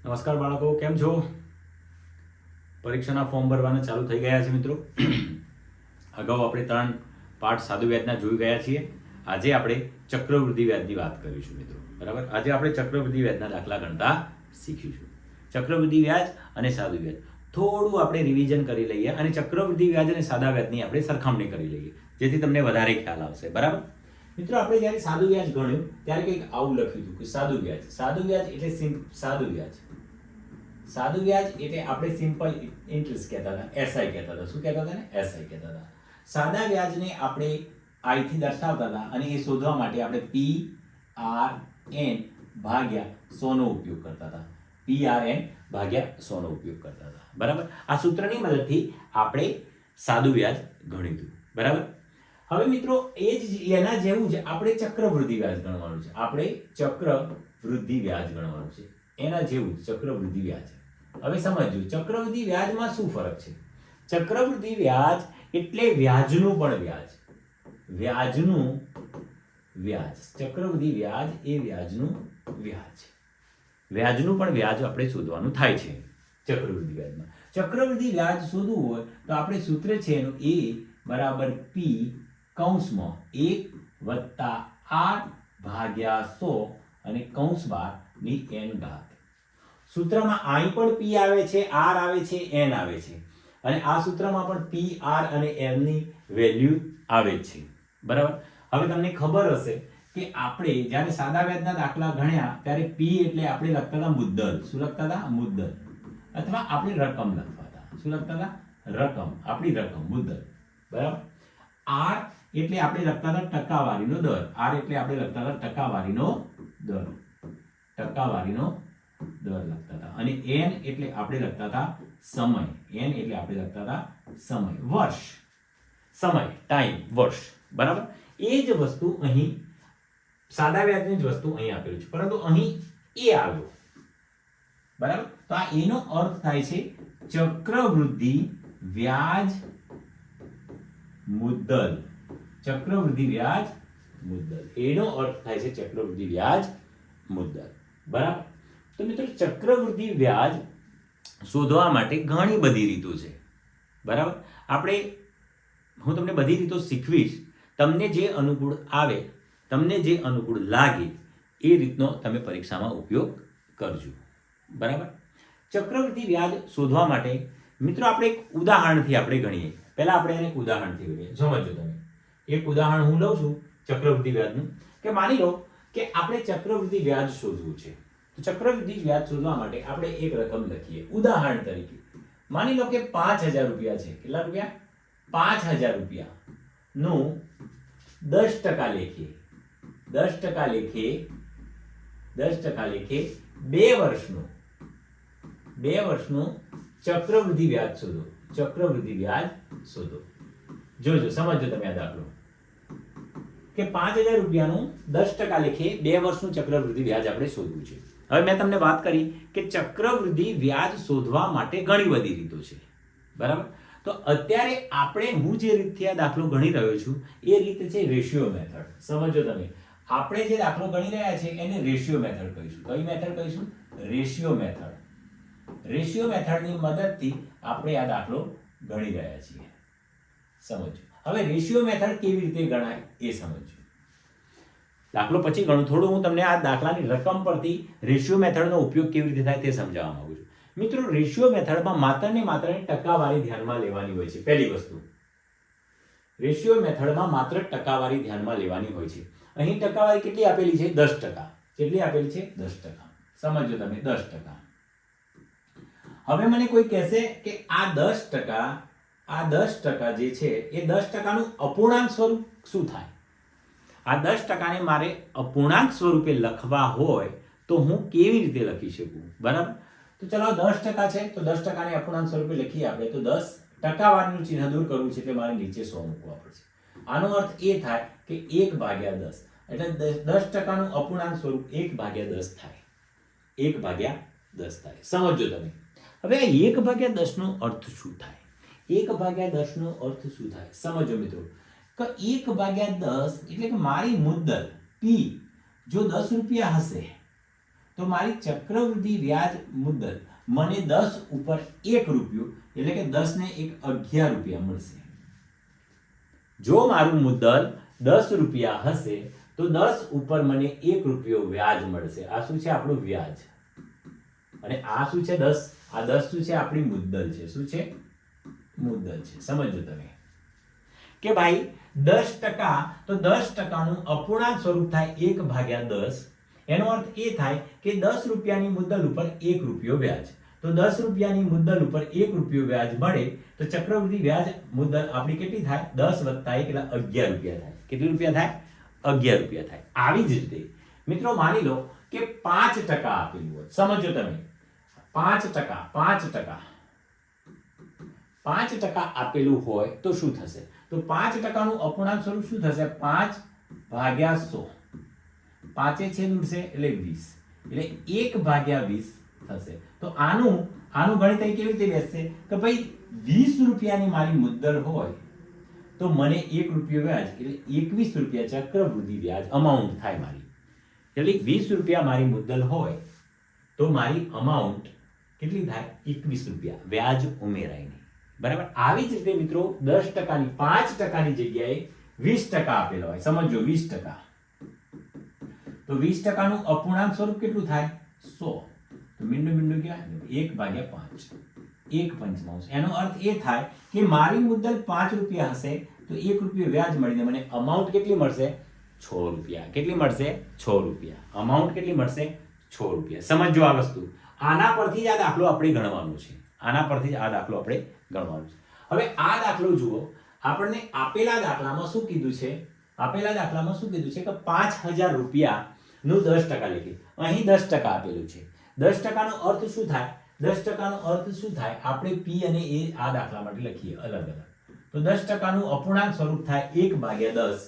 નમસ્કાર બાળકો, કેમ છો? પરીક્ષાના ફોર્મ ભરવાના ચાલુ થઈ ગયા છે મિત્રો. અગાઉ આપણે 3 પાઠ સાદુ વ્યાજના જોઈ ગયા છીએ. આજે આપણે ચક્રવૃદ્ધિ વ્યાજની વાત કરીશું મિત્રો. બરાબર, આજે આપણે ચક્રવૃદ્ધિ વ્યાજના દાખલા ગણતા શીખીશું. ચક્રવૃદ્ધિ વ્યાજ અને સાદુ વ્યાજ થોડું આપણે રિવિઝન કરી લઈએ અને ચક્રવૃદ્ધિ વ્યાજ અને સાદા વ્યાજની આપણે સરખામણી કરી લઈએ, જેથી તમને વધારે ખ્યાલ આવશે. બરાબર મિત્રો, આપણે જ્યારે સાદુ વ્યાજ ગણ્યું ત્યારે કંઈક આવું લખ્યું હતું કે સાદુ વ્યાજ એટલે સાદુ વ્યાજ. સાદુ વ્યાજ એટલે આપણે સિમ્પલ ઇન્ટરેસ્ટ કહેતા હતા, એસઆઈ કહેતા હતા. શું કહેતા હતા ને? એસઆઈ કહેતા હતા. સાદા વ્યાજને આપણે આઈ થી દર્શાવતા હતા અને એ શોધવા માટે આપણે PRN ભાગ્યા 100 નો ઉપયોગ કરતા હતા. PRN ભાગ્યા 100 નો ઉપયોગ કરતા હતા. બરાબર, આ સૂત્રની મદદથી આપણે સાદુ વ્યાજ ગણ્યું હતું. બરાબર, હવે મિત્રો એના જેવું જ આપણે ચક્રવૃદ્ધિ વ્યાજ ગણવાનું છે. આપણે ચક્રવૃદ્ધિ વ્યાજ ગણવાનું છે, એના જેવું ચક્રવૃદ્ધિ વ્યાજ. હવે સમજજો, ચક્રવૃદ્ધિ વ્યાજમાં શું ફરક છે? ચક્રવૃદ્ધિ વ્યાજ એટલે વ્યાજનું પણ વ્યાજ. વ્યાજનું વ્યાજ. ચક્રવૃદ્ધિ વ્યાજ એ વ્યાજનું વ્યાજ. વ્યાજનું પણ વ્યાજ આપણે શોધવાનું થાય છે ચક્રવૃદ્ધિ વ્યાજમાં. ચક્રવૃદ્ધિ વ્યાજ શોધવું હોય તો આપણે સૂત્ર છે એનું A બરાબર P કૌંસમાં 1 વત્તા R ભાગ્યા 100 અને કૌંસ બાર ની n ઘાત. સૂત્રમાં અહીં પણ P આવે છે, R આવે છે, n આવે છે અને આ સૂત્રમાં પણ P, R અને n ની વેલ્યુ આવે છે. બરાબર, હવે તમને ખબર હશે કે આપણે જ્યારે સાદા વ્યાજના દાખલા ગણ્યા ત્યારે P એટલે આપણે લખતા હતા મુદ્દલ. શું લખતા હતા? મુદ્દલ. અથવા આપણે રકમ લખતા હતા. શું લખતા હતા? રકમ, આપણી રકમ, મુદ્દલ. બરાબર, R એટલે આપણે લખતા હતા ટકાવારીનો દર. R એટલે આપણે લખતા હતા ટકાવારીનો દર. ટકાવારીનો દર લખતા હતા. અને n એટલે આપણે લખતા હતા સમય. n એટલે આપણે લખતા હતા સમય, વર્ષ. સમય, ટાઈમ, વર્ષ. બરાબર, એ જ વસ્તુ અહીં સાદા વ્યાજની જ વસ્તુ અહીં આપેલું છે, પરંતુ અહીં એ આવ્યો. બરાબર, તો આ એનો અર્થ થાય છે ચક્રવૃદ્ધિ વ્યાજ મુદ્દલ. ચક્રવૃદ્ધિ વ્યાજ મુદ્દલ, એનો અર્થ થાય છે ચક્રવૃદ્ધિ વ્યાજ મુદ્દલ. બરાબર, તો મિત્રો ચક્રવૃદ્ધિ વ્યાજ શોધવા માટે ઘણી બધી રીતો છે. બરાબર, હું તમને બધી રીતો શીખવીશ. તમને જે અનુકૂળ આવે, તમને જે અનુકૂળ લાગે એ રીતનો તમે પરીક્ષામાં ઉપયોગ કરજો. બરાબર, ચક્રવૃદ્ધિ વ્યાજ શોધવા માટે મિત્રો આપણે એક ઉદાહરણથી આપણે ગણીએ. પહેલા આપણે એને એક ઉદાહરણથી ગણીએ. સમજો તમે, એક ઉદાહરણ હું લઉં છું ચક્રવૃદ્ધિ વ્યાજનું. કે માની લો કે આપણે ચક્રવૃદ્ધિ વ્યાજ શોધવું છે. તો ચક્રવૃદ્ધિ વ્યાજ શોધવા માટે આપણે એક રકમ લખીએ. ઉદાહરણ તરીકે માની લો કે 5000 રૂપિયા છે. કેટલા રૂપિયા? 5000 રૂપિયા નું 10% લેખે 10% લેખે 10% લેખે 2 વર્ષનું ચક્રવૃદ્ધિ વ્યાજ શોધો. ચક્રવૃદ્ધિ વ્યાજ શોધો. જોજો, સમજો તમે આ દાખલો કે 5000 રૂપિયાનું 10% લેખે 2 વર્ષનું ચક્રવૃદ્ધિ વ્યાજ આપણે શોધવું છે. હવે મેં તમને વાત કરી કે ચક્રવૃદ્ધિ વ્યાજ શોધવા માટે ઘણી બધી રીતો છે. બરાબર, તો અત્યારે હું જે રીતથી આ દાખલો ગણી રહ્યો છું એ રીત છે રેશિયો મેથડ. સમજો તમે, આપણે જે દાખલો ગણી રહ્યા છે એને રેશિયો મેથડ કહીશું. કઈ મેથડ કહીશું? Ratio method. રેશિયો મેથડની મદદથી આપણે આ દાખલો ગણી રહ્યા છીએ. સમજો. હવે રેશિયો મેથડ કેવી રીતે ગણાય એ સમજો. દાખલો પછી ગણું. થોડું હું તમને આ દાખલાની રકમ પરથી રેશિયો મેથડનો ઉપયોગ કેવી રીતે થાય તે સમજાવવા માંગુ છું. મિત્રો, રેશિયો મેથડમાં માત્ર ને માત્ર ટકાવારી ધ્યાનમાં લેવાની હોય છે. પહેલી વસ્તુ, રેશિયો મેથડમાં માત્ર ટકાવારી ધ્યાનમાં લેવાની હોય છે. અહીં ટકાવારી કેટલી આપેલી છે? 10%. કેટલી આપેલી છે? 10%. સમજો તમે, 10%. હવે મને કોઈ કહેશે કે આ 10% જે છે એ 10%નું અપૂર્ણાંક સ્વરૂપ શું થાય? આ 10%ને મારે અપૂર્ણાંક સ્વરૂપે લખવા હોય તો હું કેવી રીતે લખી શકું? બરાબર, તો ચલો 10% છે તો 10%ને અપૂર્ણાંક સ્વરૂપે લખીએ આપણે. તો 10 ટકાવારીનું ચિહ્ન દૂર કરવું છે એટલે મારે નીચે 100 મૂકવા પડશે. આનો અર્થ એ થાય કે 1/10 એટલે 10%નું અપૂર્ણાંક સ્વરૂપ 1/10 થાય. 1/10 થાય. સમજો તમે. હવે આ 1/10 નો અર્થ શું થાય? 1/10 નો અર્થ શું થાય? સમજો મિત્રો, કે 1/10 એટલે કે મારી મુદ્દલ P જો 10 રૂપિયા હશે તો મારી ચક્રવૃદ્ધિ વ્યાજ મુદ્દલ મને 10 ઉપર 1 રૂપિયો એટલે કે 10 ને 1 11 રૂપિયા મળશે. જો મારું મુદ્દલ 10 રૂપિયા હશે તો 10 ઉપર મને 1 રૂપિયો વ્યાજ મળશે. આ શું છે? આપણું વ્યાજ. અને આ શું છે? 10. આ 10 શું છે? આપણી મુદ્દલ છે. શું છે? મુદ્દલ છે. સમજો તમે કે ભાઈ 10%, તો 10%નું અપૂર્ણાંક સ્વરૂપ થાય 1/10. એનો અર્થ એ થાય કે 10 રૂપિયાની મુદ્દલ ઉપર 1 રૂપિયો વ્યાજ. તો 10 રૂપિયાની મુદ્દલ ઉપર 1 રૂપિયો વ્યાજ મળે તો ચક્રવૃદ્ધિ વ્યાજ મુદ્દલ આપણી કેટલી થાય? 10 + 1 એટલે 11 રૂપિયા થાય. કેટલી રૂપિયા થાય? 11 રૂપિયા થાય. આવી જ રીતે મિત્રો માની લો કે 5% આપેલું હોય. સમજો તમે 5% આપેલું હોય તો શું થશે? તો 5%નું અપૂર્ણાંક સ્વરૂપ શું થશે? 5/100. 5 છેદ ઉડશે એટલે 20 એટલે 1/20 થશે. તો આનું ગણિત અહીં કેવી રીતે બેસશે કે ભાઈ 20 રૂપિયાની મારી મુદ્દલ હોય તો મને 1 રૂપિયો વ્યાજ એટલે 21 રૂપિયા ચક્રવૃદ્ધિ વ્યાજ અમાઉન્ટ થાય મારી. એટલે 20 રૂપિયા મારી મુદ્દલ હોય તો મારી અમાઉન્ટ કેટલી થાય? 21 રૂપિયા વ્યાજ ઉમેરાઈને. બરાબર. આવી જ રીતે મિત્રો 10%ની 5%ની જગ્યાએ 20% આપેલા હોય. સમજો 20%. તો 20%નું અપૂર્ણાંક સ્વરૂપ કેટલું થાય? 100. તો મીંડું કહેવાય 1/5. 1/5. એનો અર્થ એ થાય કે મારી મુદ્દલ 5 રૂપિયા હશે તો 1 રૂપિયો વ્યાજ મળીને મને અમાઉન્ટ કેટલી મળશે? 6 રૂપિયા. કેટલી મળશે? 6 રૂપિયા. અમાઉન્ટ કેટલી મળશે? 6 રૂપિયા. સમજો આ વસ્તુ. આના પરથી જ આ દાખલો આપણે ગણવાનો છે. હવે આ દાખલો જુઓ. આપણને આપેલા દાખલામાં શું કીધું છે? કે 5000 રૂપિયાનું 10% લખીએ. અહીં 10% આપેલું છે. 10%નો અર્થ શું થાય? 10%નો અર્થ શું થાય? આપણે P અને A આ દાખલા માટે લખીએ અલગ અલગ. તો 10%નું અપૂર્ણાંક સ્વરૂપ થાય 1/10.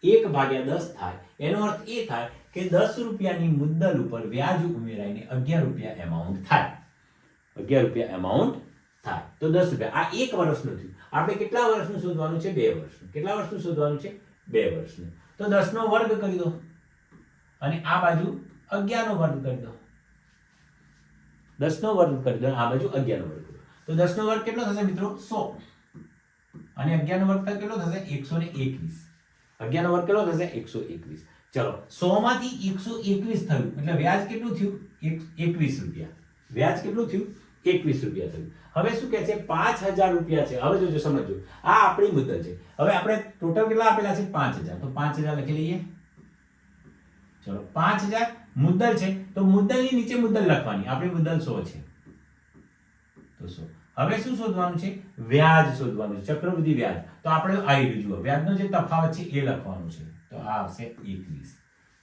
1/10 થાય. એનો અર્થ એ થાય કે 10 રૂપિયાની મુદ્દલ ઉપર વ્યાજ ઉમેરાઈને 11 રૂપિયા એમાઉન્ટ થાય. 11 રૂપિયા એમાઉન્ટ થાય. તો 10 રૂપિયા. આ 1 વર્ષનું થયું. આપણે કેટલા વર્ષનું શોધવાનું છે? 2 વર્ષનું. કેટલા વર્ષનું શોધવાનું છે? 2 વર્ષનું. તો 10 નો વર્ગ કરી દો અને આ બાજુ 11 નો વર્ગ કરી દો. 10 નો વર્ગ કરી દો અને આ બાજુ 11 નો વર્ગ કરી દો. તો 10 નો વર્ગ કેટલો થશે મિત્રો? 100. અને 11 નો વર્ગ કેટલો થશે? 121. 11 નો વર્ગ કેટલો થશે? 121. ચલો 100 માંથી 121 થયું એટલે વ્યાજ કેટલું થયું? 21 રૂપિયા. વ્યાજ કેટલું થયું? 21 રૂપિયા થયું. હવે શું કહે છે? 5000 રૂપિયા છે. હવે જોજો, સમજો. આ આપણી મુદ્દલ છે. હવે આપણે ટોટલ કેટલા આપેલા છે? 5000. તો 5000 લખી લઈએ. ચલો 5000 મુદ્દલ છે તો મુદ્દલની નીચે મુદ્દલ લખવાની. આપણી મુદ્દલ 100 છે તો 100. હવે શું શોધવાનું છે? વ્યાજ શોધવાનું છે. ચક્રવૃદ્ધિ વ્યાજ. તો આપણે આવી જુઓ વ્યાજનો જે તફાવત છે એ લખવાનું છે. તો આ આવશે 21.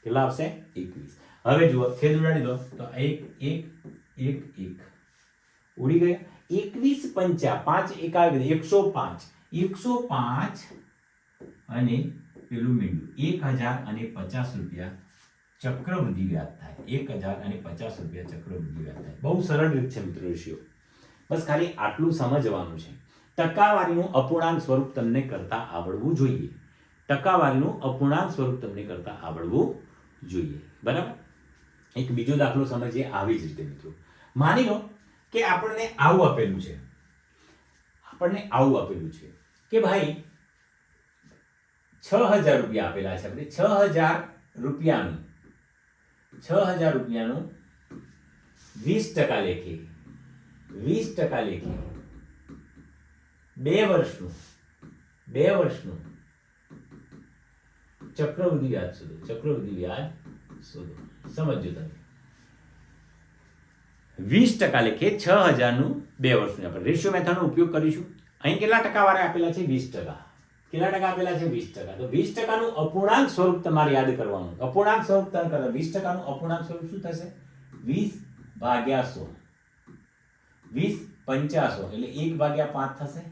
કેટલા આવશે? 21. હવે જુઓ છેદ ઉડાડી દો તો 1 1 1 1 ઉડી ગયા. 21 5 5 1 105 અને પેલું મીંડું 1050 રૂપિયા ચક્રવૃદ્ધિ વ્યાજ થાય. 1050 રૂપિયા ચક્રવૃદ્ધિ વ્યાજ થાય. બહુ સરળ રીત છે મિત્રો ઋષિઓ. બસ ખાલી આટલું સમજવાનું છે. ટકાવારીનું અપૂર્ણાંક સ્વરૂપ તમને કરતા આવડવું જોઈએ. બરાબર. એક બીજો દાખલો સમજીએ આવી જ રીતે મિત્રો. માની લો કે આપણને આવું આપેલું છે કે ભાઈ 6000 રૂપિયા આપેલા છે. આપણે 6000 રૂપિયાનું 20% લેખે 2 વર્ષનું ચક્રવૃદ્ધિ વ્યાજ શોધો. સમજો તમે 20% લેખે 6000 નું 2 વર્ષનું આપણે રેશિયો મેથડનો ઉપયોગ કરીશું. અહીં કેટલા ટકાવાળા આપેલા છે? 20%. કેટલા ટકા આપેલા છે? 20%. તો 20%નું અપૂર્ણાંક સ્વરૂપ તમારે યાદ કરવાનું. અપૂર્ણાંક સ્વરૂપ તમે કરો. 20%નું અપૂર્ણાંક સ્વરૂપ શું થશે? 20/100. 20/50 એટલે 1/5 થશે.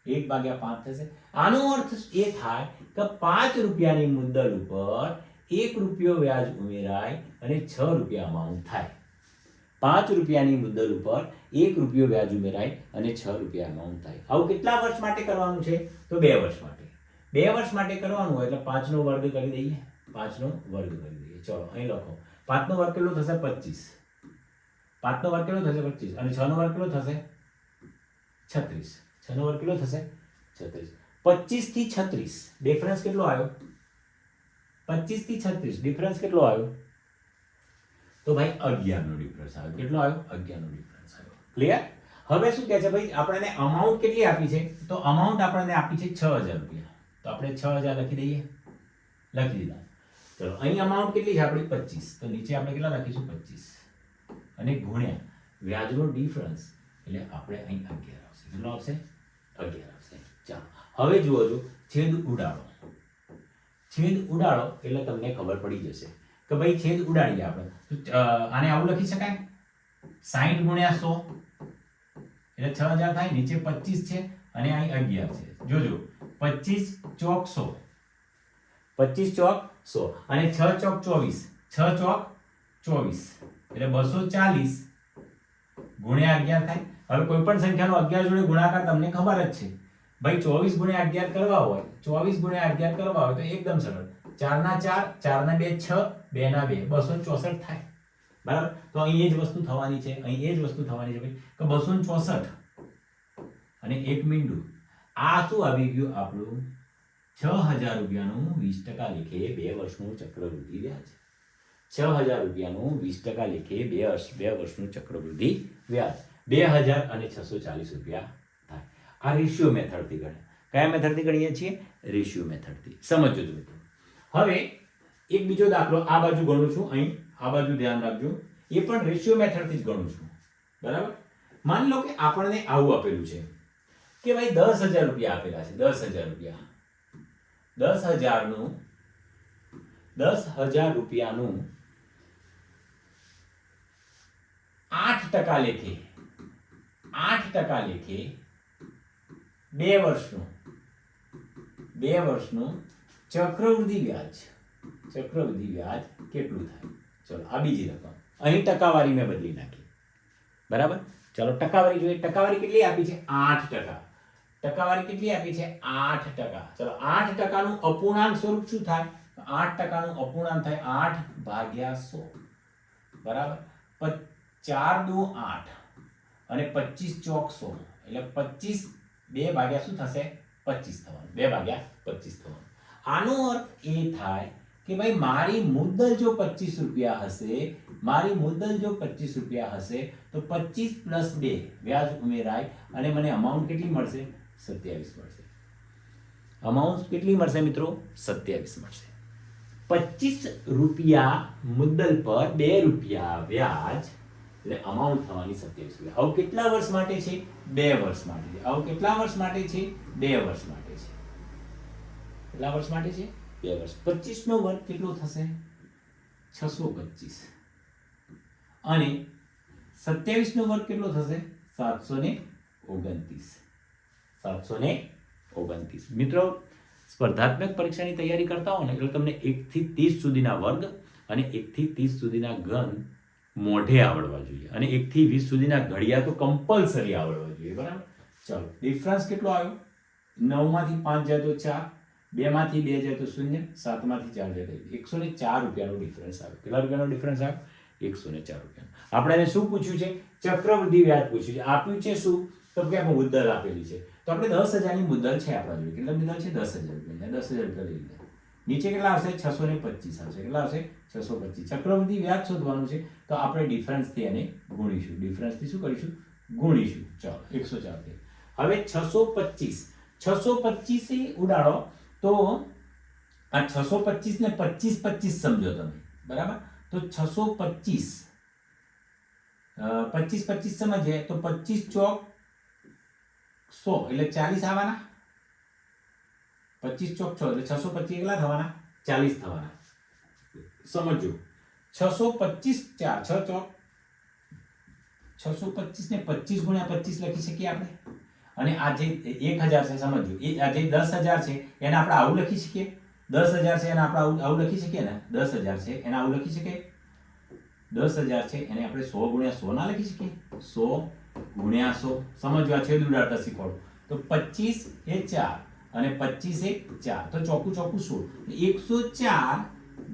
1/5 થશે. આનો અર્થ એ થાય કે 5 રૂપિયાની મુદ્દલ ઉપર 1 રૂપિયો વ્યાજ ઉમેરાય અને 6 રૂપિયા અમાઉન્ટ થાય. 5 રૂપિયાની મુદ્દલ ઉપર 1 રૂપિયો વ્યાજ ઉમેરાય અને 6 રૂપિયા અમાઉન્ટ થાય. આવું કેટલા વર્ષ માટે કરવાનું છે? તો 2 વર્ષ માટે. 2 વર્ષ માટે કરવાનું હોય એટલે 5 નો વર્ગ કરી દઈએ. 5 નો વર્ગ કરી દઈએ. ચલો અહીં લખો 5 નો વર્ગ કેટલો થશે 25, 5 નો વર્ગ કેટલો થશે 25 અને 6 નો વર્ગ કેટલો થશે 36, 6 નો વર્ગ કેટલો થશે 36. 25 થી 36 ડિફરન્સ કેટલો આવ્યો? 25 થી 36 ડિફરન્સ કેટલો આવ્યો? તો ભાઈ 11 નો ડિફરન્સ આવ્યો. કેટલો આવ્યો? 11 નો ડિફરન્સ આવ્યો. ક્લિયર? હવે શું કહે છે ભાઈ, આપણને અમાઉન્ટ કેટલી આપી છે? તો અમાઉન્ટ આપણને આપી છે 6000 રૂપિયા. તો આપણે 6000 લખી દઈએ, લખી દીધા. ચલો અહીં અમાઉન્ટ કેટલી છે આપણી 25, તો નીચે આપણે કેટલા લખીશું 25 અને ગુણ્યા વ્યાજનો ડિફરન્સ એટલે આપણે અહીં 11 આવશે. કેટલો આવશે? 11 આવશે. ચાલો હવે જુઓ છો, છેદ ઉડાડો. છેદ ઉડાડો એટલે તમને ખબર પડી જશે કે ભાઈ છેદ ઉડાડીએ આપણે. તો આને આવું લખી શકાય 60 ગુણ્યા 100 એટલે 6000 થાય. નીચે 25 છે અને અહીં 11 છે. જોજો 25 ચોક 100, 25 ચોક 100 અને 6 ચોક 24, 6 ચોક 24 એટલે 240 ગુણ્યા 11 થાય. હવે કોઈ પણ સંખ્યાનો 11 જોડે ગુણાકાર તમને ખબર જ છે ભાઈ. 24 ગુણ્યા 11 કરવા હોય, 24 ગુણ્યા 11 કરવા હોય તો એકદમ સરળ. 4 ના 4, 4 ના 2 6, 2 ના 2 264 થાય. બરાબર? તો અહીં એ જ વસ્તુ થવાની છે, અહીં એ જ વસ્તુ થવાની છે ભાઈ કે 264 અને 1 મીંડું. આ શું આવી ગયું આપણું? 6000 રૂપિયાનું 20% લેખે 2 વર્ષનું ચક્રવૃદ્ધિ વ્યાજ. 6000 રૂપિયાનું 20% લેખે 2 વર્ષનું ચક્રવૃદ્ધિ વ્યાજ 2000 અને 640 રૂપિયા થાય. આ રેશિયો મેથડથી ગણે. કયા મેથડથી ગણીએ છીએ? રેશિયો મેથડથી. સમજો તો મિત્રો. હવે એક બીજો દાખલો આ બાજુ ગણું છું, અહીં આ બાજુ ધ્યાન રાખજો. એ પણ રેશિયો મેથડથી જ ગણું છું. બરાબર? માની લો કે આપણને આવું આપેલું છે કે ભાઈ 10000 રૂપિયા આપેલા છે. 10000 રૂપિયા, 10000 રૂપિયાનું 8% લેખે 8% લેખે 2 વર્ષનું ચક્રવૃદ્ધિ વ્યાજ કેટલું થાય? ચલો આ બીજી રકમ. અહીં ટકાવારી મેં બદલી નાખી. બરાબર? ચલો ટકાવારી જોઈએ. ટકાવારી કેટલી આપી છે? 8%. ટકાવારી કેટલી આપી છે? 8%. ચલો 8% નું અપૂર્ણાંક સ્વરૂપ શું થાય? 8% નું અપૂર્ણાંક થાય 8 ભાગ્યા 100. બરાબર? 4 દુ 8 અને 25 ચોક 100 એટલે 25 2 ભાગ્યા શું થશે? 25 થવાનું. 2 ભાગ્યા 25 થવાનું. આનો અર્થ એ થાય કે ભાઈ મારી મુદ્દલ જો 25 રૂપિયા હશે, મારી મુદ્દલ જો 25 રૂપિયા હશે તો 25 પ્લસ 2 વ્યાજ ઉમેરાય અને મને અમાઉન્ટ કેટલી મળશે? 27 મળશે. અમાઉન્ટ કેટલી મળશે મિત્રો? 27 મળશે. 25 રૂપિયા મુદ્દલ પર 2 રૂપિયા વ્યાજ એટલે અમાઉન્ટ થવાની 27 રૂપિયા. આવું કેટલા વર્ષ માટે છે? 2 વર્ષ માટે છે. આવું કેટલા વર્ષ માટે છે? 2 વર્ષ માટે છે. કેટલા વર્ષ માટે છે? 2 વર્ષ. 25 નો વર્ગ કેટલો થશે? 625 અને 27 નો વર્ગ કેટલો થશે? 729. 729. મિત્રો સ્પર્ધાત્મક પરીક્ષાની તૈયારી કરતા હો ને એટલે તમને 1 થી 30 સુધીના વર્ગ અને 1 થી 30 સુધીના ઘન મોઢે આવડવા જોઈએ અને 1 થી 20 સુધીના ઘડિયા તો કમ્પલસરી આવડવા જોઈએ. બરાબર? ચલો ડિફરન્સ કેટલો આવ્યો? 9 માંથી 5 જાય તો 4, 2 માંથી 2 જાય તો 0, 7 માંથી 4 જાય તો 104 રૂપિયાનો ડિફરન્સ આવ્યો. કેટલા રૂપિયાનો ડિફરન્સ આવ્યો? 104 રૂપિયા. આપણે એને શું પૂછ્યું છે? ચક્રવૃદ્ધિ વ્યાજ પૂછ્યું છે. આપ્યું છે શું? તો કે મુદ્દલ આપેલી છે. તો આપણે 10000 ની મુદ્દલ છે આપણા જોડે. કેટલા મુદ્દલ છે? 10000 રૂપિયા. 10000 રૂપિયા લઈ લીધા. નીચે કેટલા આવશે? 625 આવશે. કેટલા આવશે? 625. ચક્રવૃદ્ધિ વ્યાજ શોધવાનું છે તો આપણે ડિફરન્સ થી એને ગુણીશું. ડિફરન્સ થી શું કરીશું? ગુણીશું. ચાલો 104 થી. હવે 625 એ ઉડાડો તો આ 625 ને 25 સમજો તમે. બરાબર? તો 625 25 સમજીએ તો 25 ચોક 100 એટલે 40 આવવાના. 25 ચોક 6 એટલે 625 કેટલા થવાના? 40 થવાના. સમજો 625 4 6 ચોક 625 ને 25 ગુણ્યા 25 લખી શકીએ આપણે. અને આ જે 1000 છે સમજો, એ આ જે 10000 છે એને આપણે આવું લખી શકીએ. 10000 છે એને આપણે આવું લખી શકીએ ને. 10000 છે એને આવું લખી શકીએ. 10000 છે એને આપણે 100 ગુણ્યા 100 ના લખી શકીએ. 100 ગુણ્યા 100 સમજવા છેદ ઉડાડતા શીખવાડો. તો 25 એ 4 અને 25 એ 4 તો ચોકું ચોકું 16. 104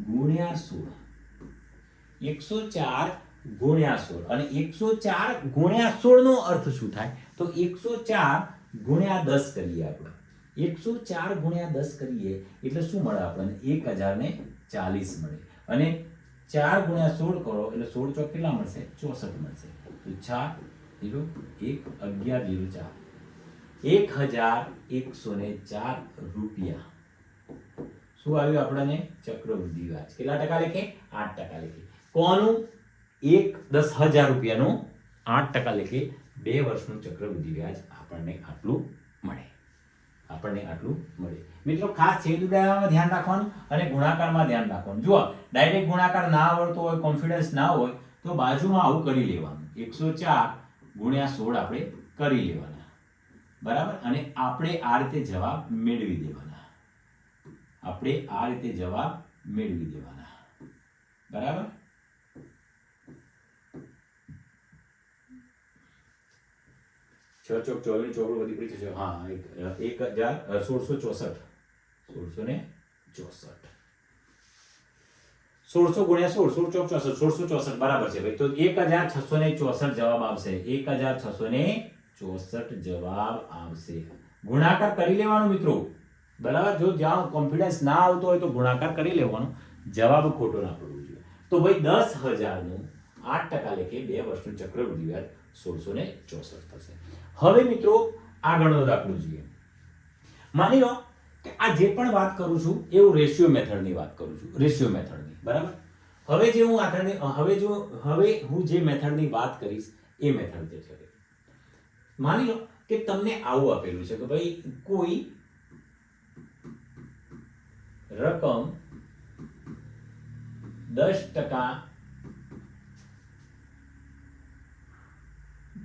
ગુણ્યા 16 104 ગુણ્યા 16 અને 104 ગુણ્યા 16 નો અર્થ શું થાય તો 104 ગુણ્યા 10 કરીએ આપણે 104 ગુણ્યા 10 કરીએ એટલે શું મળે આપણને 1040 મળે અને 4 ગુણ્યા 16 કરો એટલે 16 ચોક કેટલા મળશે 64 મળશે તો 4 0 1 11 0 4 1104 રૂપિયા શું આવ્યું આપણને ચક્રવૃદ્ધિ વ્યાજ કેટલા ટકા લેખે 8% લેખે કોનું 10,000 રૂપિયાનું 8% લેખે 2 વર્ષનું ચક્રવૃદ્ધિ વ્યાજ આપણને આટલું મળે મિત્રો ખાસ છેદ ઉડાડવામાં ધ્યાન રાખવાનું અને ગુણાકારમાં ધ્યાન રાખવાનું જુઓ ડાયરેક્ટ ગુણાકાર ના આવડતો હોય કોન્ફિડન્સ ના હોય તો બાજુમાં આવું કરી લેવાનું 104 ગુણ્યા 16 આપણે કરી લેવાના બરાબર અને આપણે આ રીતે જવાબ મેળવી દેવાના બરાબર 6 ચોક 24 ચોકડું વધી પડી છે હા 1664 16 ગુણ્યા 16 16 ચોક 64 બરાબર છે ભાઈ તો 1664 જવાબ આવશે 1664 જવાબ આવશે ગુણાકાર કરી લેવાનો મિત્રો બરાબર જો જ્યાં કોન્ફિડન્સ ના આવતો હોય તો ગુણાકાર કરી લેવાનો જવાબ ખોટો ના પડવો જોઈએ તો ભાઈ 10,000 નું 8% લેખે 2 વર્ષનું ચક્રવૃદ્ધિ વ્યાજ 1664 થશે હવે મિત્રો આગળનો દાખલો જોઈએ માની લો કે આ જે પણ વાત કરું છું એવું રેશિયો મેથડની વાત કરું છું બરાબર હવે હું જે મેથડની વાત કરીશ એ મેથડ છે માની લો કે તમને આવું આપેલું છે કે ભાઈ કોઈ રકમ 10%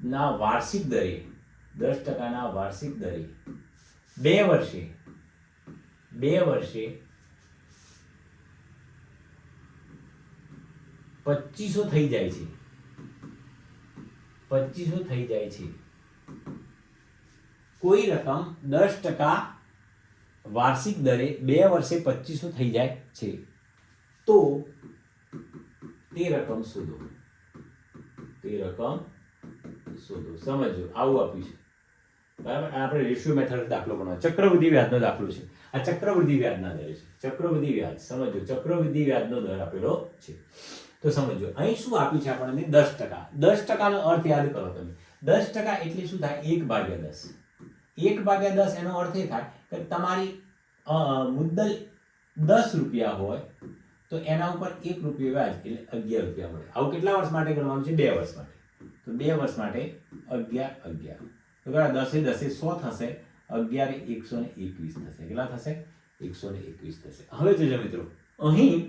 ના વાર્ષિક દરે 10% ના વાર્ષિક દરે 2 વર્ષે 2500 થઈ જાય છે કોઈ રકમ 10% વાર્ષિક દરે 2 વર્ષે 2500 થઈ જાય છે તો તે રકમ શોધો સમજો આવું આપ્યું છે બરાબર આપણે રેશિયો મેથડ દાખલો બનાવો ચક્રવૃદ્ધિ વ્યાજનો દાખલો છે આ ચક્રવૃદ્ધિ વ્યાજના દર છે ચક્રવૃદ્ધિ વ્યાજ સમજો ચક્રવૃદ્ધિ વ્યાજનો દર આપેલો છે તો સમજો અહીં શું આપ્યું છે આપણને 10% નો અર્થ યાદ કરો તમે 10% એટલે શું થાય 1/10 1/10 એનો અર્થ એ થાય કે તમારી મુદ્દલ 10 રૂપિયા હોય તો એના ઉપર 1 રૂપિયો વ્યાજ એટલે 11 રૂપિયા મળે આવું કેટલા વર્ષ માટે ગણવાનું છે 2 વર્ષ માટે તો 2 વર્ષ માટે 11 તો કેટલા 10 × 10 = 100 થશે 11 × 121 થશે કેટલા થશે 121 થશે હવે જોજો મિત્રો અહીં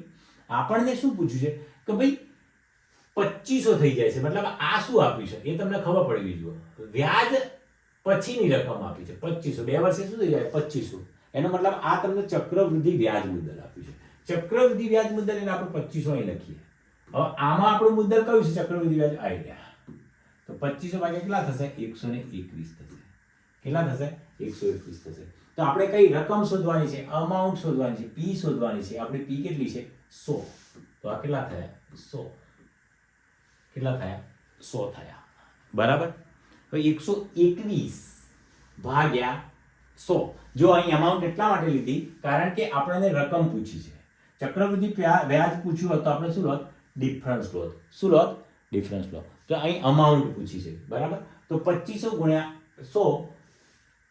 આપણને શું પૂછ્યું છે કે ભાઈ 2500 થઈ જાય છે મતલબ આ શું આપ્યું છે એ તમને ખબર પડવી જોઈએ વ્યાજ પછીની રકમ આપી છે 2500 2 વર્ષે શું થઈ જાય 2500 એનો મતલબ આ તમને ચક્રવૃદ્ધિ વ્યાજ મુદ્દલ આપ્યું છે ચક્રવૃદ્ધિ વ્યાજ મુદ્દલ એટલે આપણે 2500 અહીં લખીએ હવે આમાં આપણું મુદ્દલ કયું છે ચક્રવૃદ્ધિ વ્યાજ આઈડિયા તો 2500 ભાગ્યા કેટલા થશે 121 થશે કેટલા થશે 121 થશે તો આપણે કઈ રકમ શોધવાની છે અમાઉન્ટ શોધવાની છે પી શોધવાની છે આપણી પી કેટલી છે 100 તો આ કેટલા થયા 100 કેટલા થયા 100 થયા બરાબર હવે 121 ભાગ્યા 100 જો અહીં અમાઉન્ટ એટલા માટે લીધી કારણ કે આપણને રકમ પૂછી છે ચક્રવૃદ્ધિ વ્યાજ પૂછ્યું હોત તો આપણે શું લોત ડિફરન્સ લો તો અહીં અમાઉન્ટ પૂછી છે બરાબર તો 2500 ગુણ્યા 100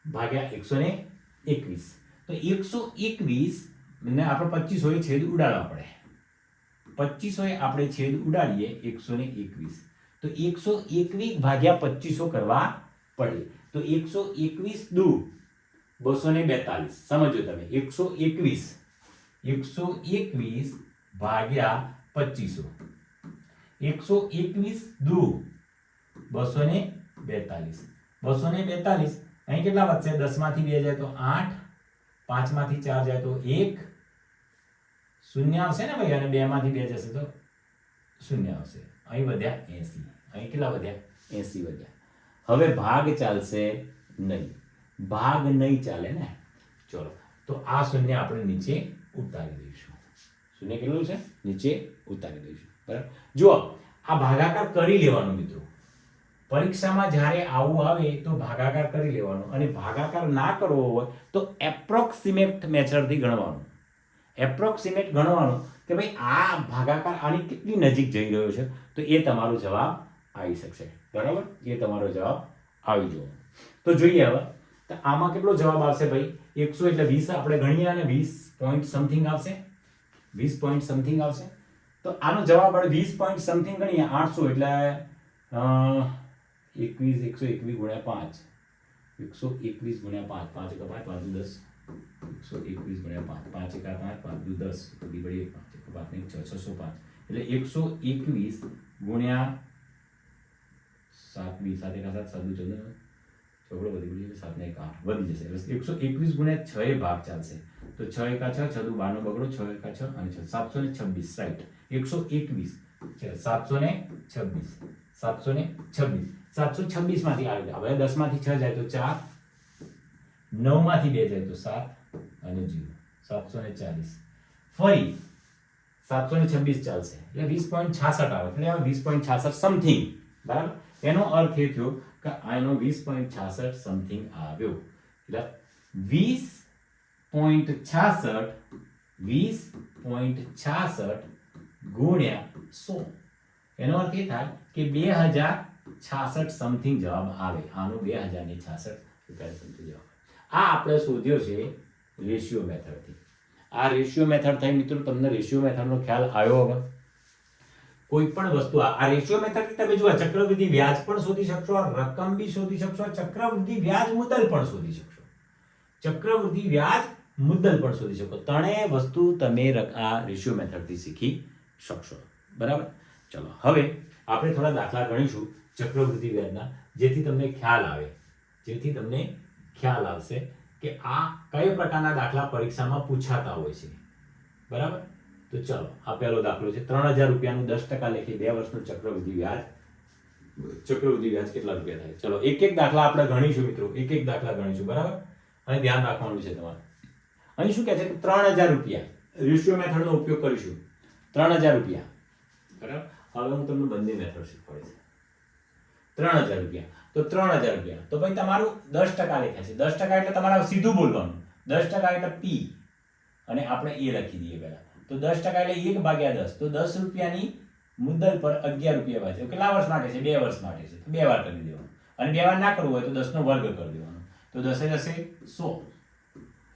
ભાગ્યા 121 તો 121 ને આપણે 2500 એ છેદ ઉડાડવા પડે 2500 એ આપણે છેદ ઉડાડીએ 121 તો 121 ભાગ્યા 2500 કરવા પડે તો 121 દુ 242 સમજો તમે 121 ભાગ્યા 2500 121 દુ 242 અહીં કેટલા વધશે 10 માંથી 2 જાય તો 8 5 માંથી 4 જાય તો 1 શૂન્ય આવશે ને ભાઈ અને 2 માંથી 2 જશે તો શૂન્ય આવશે અહીં વધ્યા 80 અહીં કેટલા વધ્યા 80 વધ્યા હવે ભાગ ચાલશે નહીં ચાલે ને ચલો તો આ શૂન્ય આપણે નીચે ઉતારી દઈશું શૂન્ય કેટલું છે નીચે ઉતારી દઈશું બરાબર. જુઓ, આ ભાગાકાર કરી લેવાનું મિત્રો. પરીક્ષામાં જ્યારે આવું આવે તો ભાગાકાર કરી લેવાનો, અને ભાગાકાર ના કરવો હોય તો એપ્રોક્સિમેટ મેથડથી ગણવાનું. એપ્રોક્સિમેટ ગણવાનું કે ભાઈ આ ભાગાકાર આની કેટલી નજીક જઈ રહ્યો છે, તો એ તમારો જવાબ આવી શકશે. બરાબર, એ તમારો જવાબ આવી જવો. તો જોઈએ હવે તો આમાં કેટલો જવાબ આવશે ભાઈ. 100 એટલે 20 આપણે ગણીએ અને 20 પોઈન્ટ સમથિંગ આવશે. 20 પોઈન્ટ સમથિંગ આવશે. તો આનો જવાબ આપણે 20 પોઈન્ટ સમથિંગ ગણીએ 800 એટલે 121 ગુણ્યા 5, 121 ગુણ્યા 5, 5 એકા 5, 5 દુ 10, 121 ગુણ્યા 5, 5 એકા 5, 5 દુ 10, બધી બળી 5 એકા 5 ને 6, 605 એટલે 121 ગુણ્યા 7, 7 એકા 7, 7 દુ 14, ચોગડો વધી ગયું એટલે 7 ને 1 8 વધી જશે. એટલે 121 ગુણ્યા 6 એ ભાગ ચાલશે. તો 6 એકા 6, 6 દુ 12 નો બગડો, 6 એકા 6 અને 6 726, રાઈટ. 121 726, 726, 726 માંથી આવી જાય. હવે 10 માંથી 6 જાય તો 4, 9 માંથી 2 જાય તો 7 અને 0, 740. ફરી 726 ચાલશે એટલે 20.66 આવે. એટલે 20.66 સમથિંગ. બરાબર, એનો અર્થ એ થયો કે આનો 20.66 સમથિંગ આવ્યો. એટલે 20.66 ગુણ્યા 100, એનો અર્થ એ થાય કે 2066 સમથિંગ જવાબ આવે. આનો 2066 સમથિંગ જવાબ. આ આપણે શોધ્યો છે રેશિયો મેથડથી. આ રેશિયો મેથડ થઈ મિત્રો. તમને રેશિયો મેથડનો ખ્યાલ આવ્યો હવે? કોઈ પણ વસ્તુ આ રેશિયો મેથડથી તમે જુઓ ચક્રવૃદ્ધિ વ્યાજ પણ શોધી શકશો, રકમ બી શોધી શકશો, ચક્રવૃદ્ધિ વ્યાજ મુદ્દલ પણ શોધી શકશો. ચક્રવૃદ્ધિ વ્યાજ મુદ્દલ પણ શોધી શકો. ત્રણેય વસ્તુ તમે આ રેશિયો મેથડથી શીખી શકશો. બરાબર. ચલો હવે આપણે થોડા દાખલા ગણીશું ચક્રવૃદ્ધિ વ્યાજના, જેથી તમને ખ્યાલ આવે, જેથી તમને ખ્યાલ આવશે કે આ કઈ પ્રકારના દાખલા પરીક્ષામાં પૂછાતા હોય છે. બરાબર. તો ચલો આ પહેલો દાખલો છે. 3000 રૂપિયાનું 10% લેખે 2 વર્ષનું ચક્રવૃદ્ધિ વ્યાજ. ચક્રવૃદ્ધિ વ્યાજ કેટલા રૂપિયા થાય? ચલો એક એક દાખલા આપણે ગણીશું મિત્રો. એક એક દાખલા ગણીશું. બરાબર. અને ધ્યાન રાખવાનું છે તમારે. અહીં શું કહે છે કે 3000 રૂપિયા રેશિયો મેથડનો ઉપયોગ કરીશું. 3000 રૂપિયા. બરાબર. હવે હું તમને બંને મેથડ શીખવાડીશ. 3000 રૂપિયા તો 3000 રૂપિયા તો ભાઈ તમારું 10% લેખા છે. 10% એટલે તમારે સીધું બોલવાનું. 10% એટલે P અને આપણે એ લખી દઈએ પહેલા. તો 10% એટલે 1/10. તો 10 રૂપિયાની મુદ્દલ પર 11 રૂપિયા વાંચે. કેટલા વર્ષ માટે છે? 2 વર્ષ માટે છે. તો 2 વાર કરી દેવાનું. અને 2 વાર ના કરવું હોય તો 10 નો વર્ગ કરી દેવાનો. તો 10 જશે 100.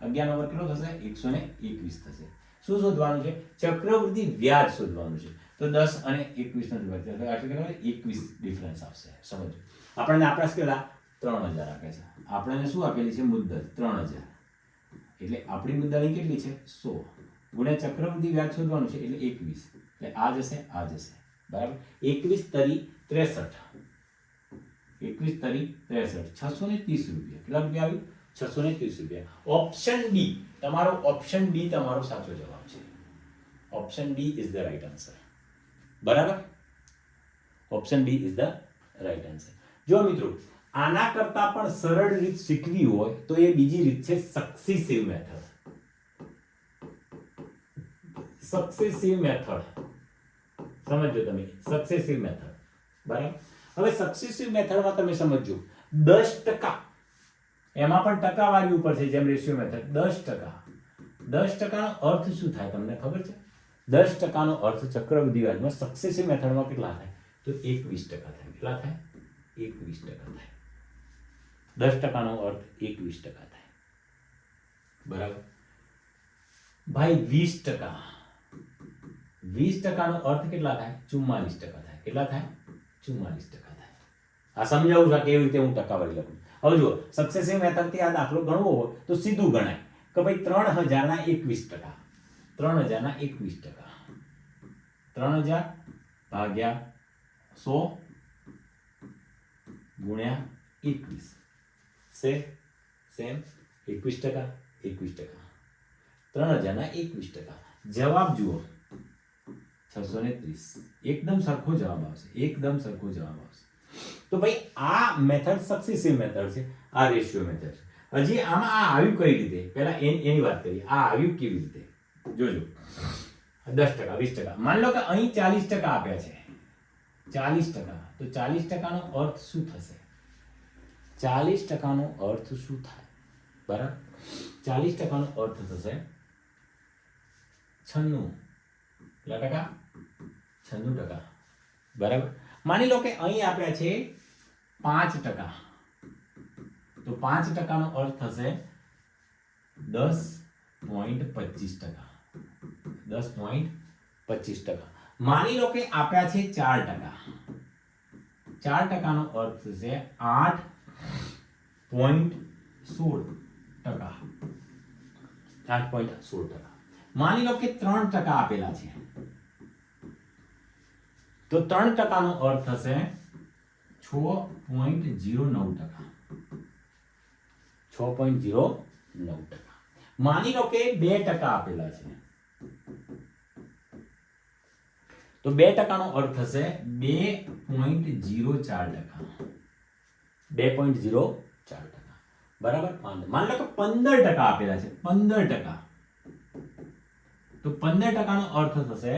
11 નો વર્ગ કેટલો થશે? 121 થશે. શું શોધવાનું છે? ચક્રવૃદ્ધિ વ્યાજ શોધવાનું છે. તો 10 અને 21 નો વર્ગ એટલે કેટલા? 21 ડિફરન્સ આવશે. સમજો. આપણને આપણા કેટલા? 3000 આપે છે. આપણને શું આપેલી છે? મુદ્દલ 3000. એટલે આપણી મુદ્દલ અહીં કેટલી છે? 100 ગુણ્યા ચક્રવૃદ્ધિ વ્યાજ શોધવાનું છે એટલે 21. એટલે આ જશે, આ જશે. બરાબર. 21 તરી 63. 21 તરી 63. 630 રૂપિયા. કેટલા રૂપિયા આવ્યું? 630 રૂપિયા. ઓપ્શન બી તમારો, ઓપ્શન બી તમારો સાચો જવાબ છે. Option B is the right answer. બરાબર. Option B is the right answer. જો મિત્રો આના કરતા પણ સરળ રીત શીખવી હોય તો એ બીજી રીત છે સક્સેસિવ મેથડ. સક્સેસિવ મેથડ સમજો તમે. Successive method. બરાબર. હવે સક્સેસિવ મેથડમાં તમે સમજો 10%. એમાં પણ ટકાવારી ઉપર છે જેમ રેશિયો મેથડ. 10%. 10%નો અર્થ શું થાય તમને ખબર છે? 10%નો અર્થ ચક્રવૃદ્ધિ વ્યાજમાં સક્સેસિવ મેથડમાં કેટલા થાય? તો 21% થાય. કેટલા થાય? 21% થાય. 10%નો અર્થ 21% થાય. બરાબર. ભાઈ 20%. 20%નો અર્થ કેટલા થાય? 44% થાય. કેટલા થાય? 44% થાય. આ સમજાવું છું કેવી રીતે હું ટકાવારી લખું. હવે જુઓ સક્સેસિવ મેથડથી આ દાખલો ગણવો હોય તો સીધું ગણાય કે ભાઈ 3000 ના 21%. 3000 ના 21%. 3000 ભાગ્યા 100 ગુણ્યા 21. સેમ 21%. 21%. 3000 ના 21%. જવાબ જુઓ 630. એકદમ સરખો જવાબ આવશે. એકદમ સરખો જવાબ આવશે. તો ભાઈ આ મેથડ સક્સેસિવ મેથડ છે. આ રેશિયો મેથડ છે. હજી આમાં આ આવ્યું કઈ રીતે? પહેલા એની વાત કરીએ. આ આવ્યું કેવી રીતે જોજો. 10%, 20%. માની લો કે અહીં 40% આપ્યા છે, 40%. તો 40% નો અર્થ શું થશે? 40% નો અર્થ શું થાય? બરાબર, 40% નો અર્થ થશે 96. કેટલા ટકા? 96%. બરાબર. માની લો કે અહીં આપ્યા છે 5%. તો 5% નો અર્થ થશે 10.25%. 10.25%. માની લો કે આપ્યા છે 4%. 4% નો અર્થ થશે 8.16%. 8.16%. માની લો કે 3% આપેલા છે, તો 3% નો અર્થ થશે 6.09%. 6.09%. માની લો કે 2% આપેલા છે, તો 2% નો અર્થ થશે 2.04%. 2.04%. બરાબર. માની લો કે 15% આપેલા છે, 15%. તો 15% નો અર્થ થશે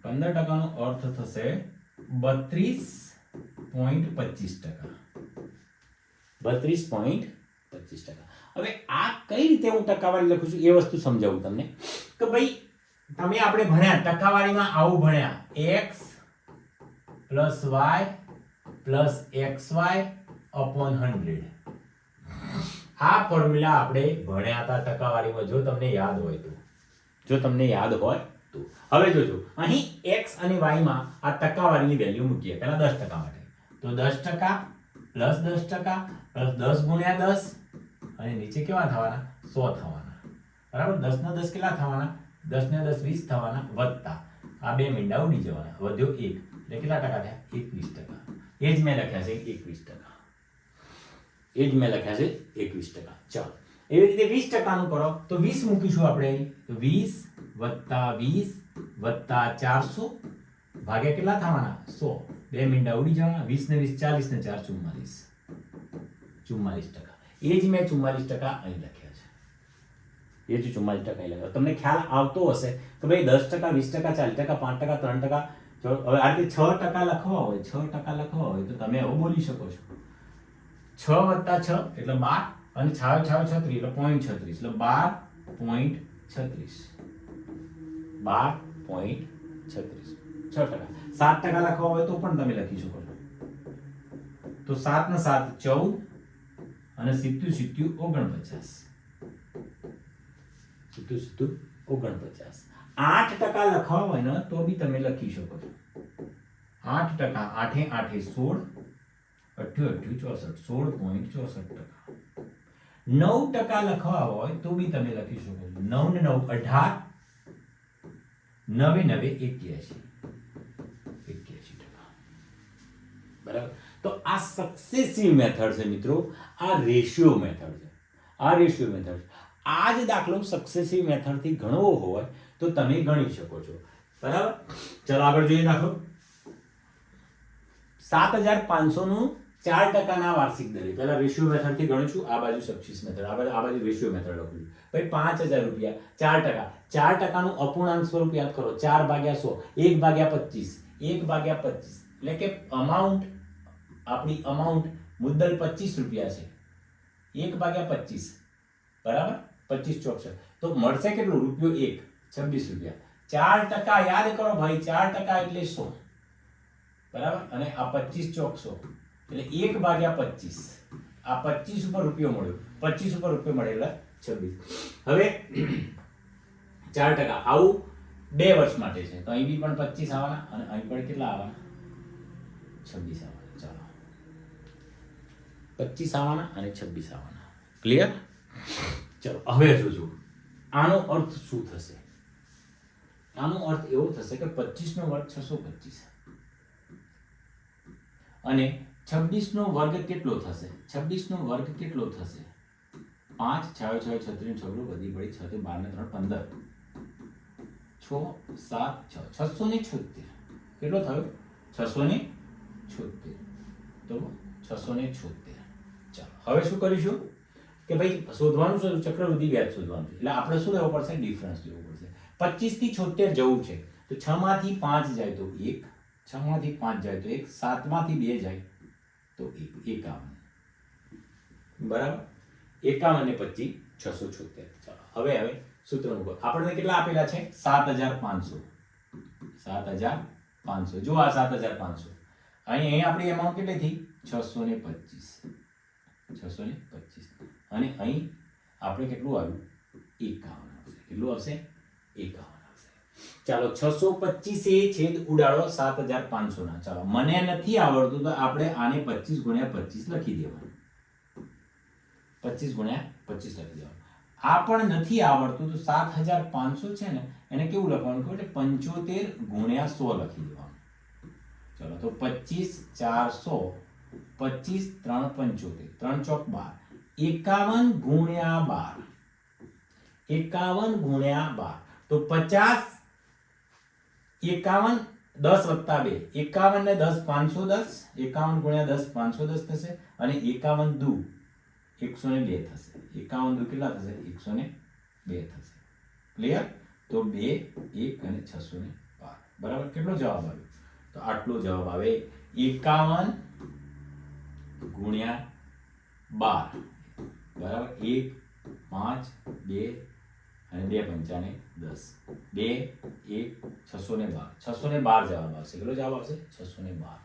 15% નો અર્થ થશે 32.25%. 32.25%. હવે આ કઈ રીતે હું ટકાવારી લખું છું એ વસ્તુ સમજાવું તમને કે ભાઈ તમે આપણે ભણ્યા ટકાવારીમાં આવું ભણ્યા x + y + xy upon 100. આ ફોર્મ્યુલા આપણે ભણ્યા હતા ટકાવારીમાં, જો તમને યાદ હોય તો. હવે જોજો, અહીં x અને y માં આ ટકાવારીની વેલ્યુ મૂકીએ પહેલા 10% માટે. તો 10% + 10% + 10 × 10 અને નીચે કેવા થવાના? 100 થવાના. બરાબર. 10 ના 10 કેટલા થવાના? 10 ના 10 20 થવાના, વત્તા આ બે મીંડા ઉડી જવાના, વધ્યો 1 એટલે કેટલા ટકા થયા? 21%. એ જ મેં લખ્યા છે 21%. ચાલો, એવી રીતે 20% નું કરો તો 20 મૂકીશું આપણે. તો 20 + 20 + 400 ભાગ્યા કેટલા થવાના? 100. બે મીંડા ઉડી જવાના, 20 ને 20 40 ને 4 44%. એ જ મેં 44% અહીં લખ્યા છે. તમને ખ્યાલ આવતો હશે કે ભાઈ 10%, 20%, 40%, 5%, 3%. હવે આ રીતે 6% લખવા હોય, 6% લખવા હોય તો તમે એવું બોલી શકો છો 6 + 6 એટલે 12 અને 6 × 6 = 36 એટલે 0.36 એટલે 12.36. 12.36. 6%. 7% લખવા હોય તો પણ તમે લખી શકો છો. તો 7 ને 7 14 અને 7 × 7 49. 7 × 7 49. 8% લખવા હોય ને તો બી તમે લખી શકો છો. 8%, 8 × 8 = 16, 8 × 8 = 64, 16.64%. 9% લખવા હોય તો બી તમે લખી શકો છો. 9 ને 9 18, 9 × 9 = 81. બરાબર. તો આ સક્સેસિવ મેથડ છે મિત્રો, આ રેશિયો મેથડ છે. આ જ દાખલો સક્સેસિવ મેથડ થી ગણવો હોય તો તમે ગણી શકો છો. બરાબર. ચલો આગળ જોઈએ દાખલો. 7500 નું 4% ના વાર્ષિક દરે. પહેલા રેશિયો મેથડ થી ગણું છું, આ બાજુ સક્સેસ મેથડ, આ બાજુ રેશિયો મેથડ લખું છું. ભાઈ 5000 રૂપિયા 4%. 4% નું અપૂર્ણાંક સ્વરૂપ યાદ કરો, 4/100, 1/25, 1/25 એટલે કે આપણી અમાઉન્ટ મુદ્દલ 25 રૂપિયા છે. 1/25 બરાબર, 25 ચોક છે તો મળશે કેટલું? રૂપિયો 1, 26 રૂપિયા. 4% યાદ કરો ભાઈ, 4% એટલે 100 બરાબર, અને આ 25 ચોક 100 એટલે 1/25. આ 25 ઉપર રૂપિયો મળ્યો, 25 ઉપર રૂપિયો મળે એટલે 26. હવે 4% આવું 2 વર્ષ માટે છે તો અહીં બી પણ 25 આવવાના અને અહીં પણ કેટલા આવવાના? 26 આવવાના. ચાલો, 25 આવવાના અને 26 આવવાના. ક્લિયર? ચલો હવે જોજો આનો અર્થ શું થશે. આનો અર્થ એવો થશે કે 25 નો વર્ગ 625 અને 26 નો વર્ગ કેટલો થશે? 26 નો વર્ગ કેટલો થશે? 5 6 6 36 6 વધી પડી 6 તો 12 ને 3 15 6 7 6 676 કેટલો થયો? 676. તો 676. ચાલો હવે શું કરીશું? કે ભાઈ શોધવાનું છે, ચક્રવૃદ્ધિ વ્યાજ શોધવાનું છે, એટલે આપણે શું લેવું પડશે? ડિફરન્સ લેવું પડશે. 25 થી 76 જવું છે તો 6 માંથી 5 જાય તો 1, 6 માંથી 5 જાય તો 1, 7 માંથી 2 જાય તો 1, 51. બરાબર, 51 ને 25 676. ચાલો હવે સૂત્ર મૂકો. આપણને કેટલા આપેલા છે? 7500. 7500. જો આ 7500, અહીં આપણી એમાઉન્ટ કેટલી થઈ? 625. 625. અને અહીં આપણે કેટલું આવ્યું? 51 આવશે. કેટલું આવશે? 51 આવશે. ચાલો 625 એ છેદ ઉડાડો 7500 ના. ચાલો મને નથી આવડતું તો આપણે આને 25 ગુણ્યા 25 લખી દેવાનું. 25 ગુણ્યા 25 લખી દેવાનું. આ પણ નથી આવડતું તો 7500 છે ને એને કેવું લખવાનું ખબર છે? 75 ગુણ્યા 100 લખી દેવાનું. ચલો તો 25 400, 25 3 75, 3 ચોક 12, 51 ગુણ્યા 12, 51 ગુણ્યા 12 તો 50, 51 10 વત્તા 2, 51 ને 10 510, 51 ગુણ્યા 10 510 થશે અને 51 દુ 102 થશે. 51 દુ કેટલા થશે? 102 થશે. ક્લિયર? તો 2, 1 અને 612. બરાબર, કેટલો જવાબ આવ્યો? તો આટલો જવાબ આવે 51 ગુણ્યા 12. બરાબર, 1 5 2 અને 2 પંચાને 10, 2 1 612. 612 જવાબ આવશે. કેટલો જવાબ આવશે? 612.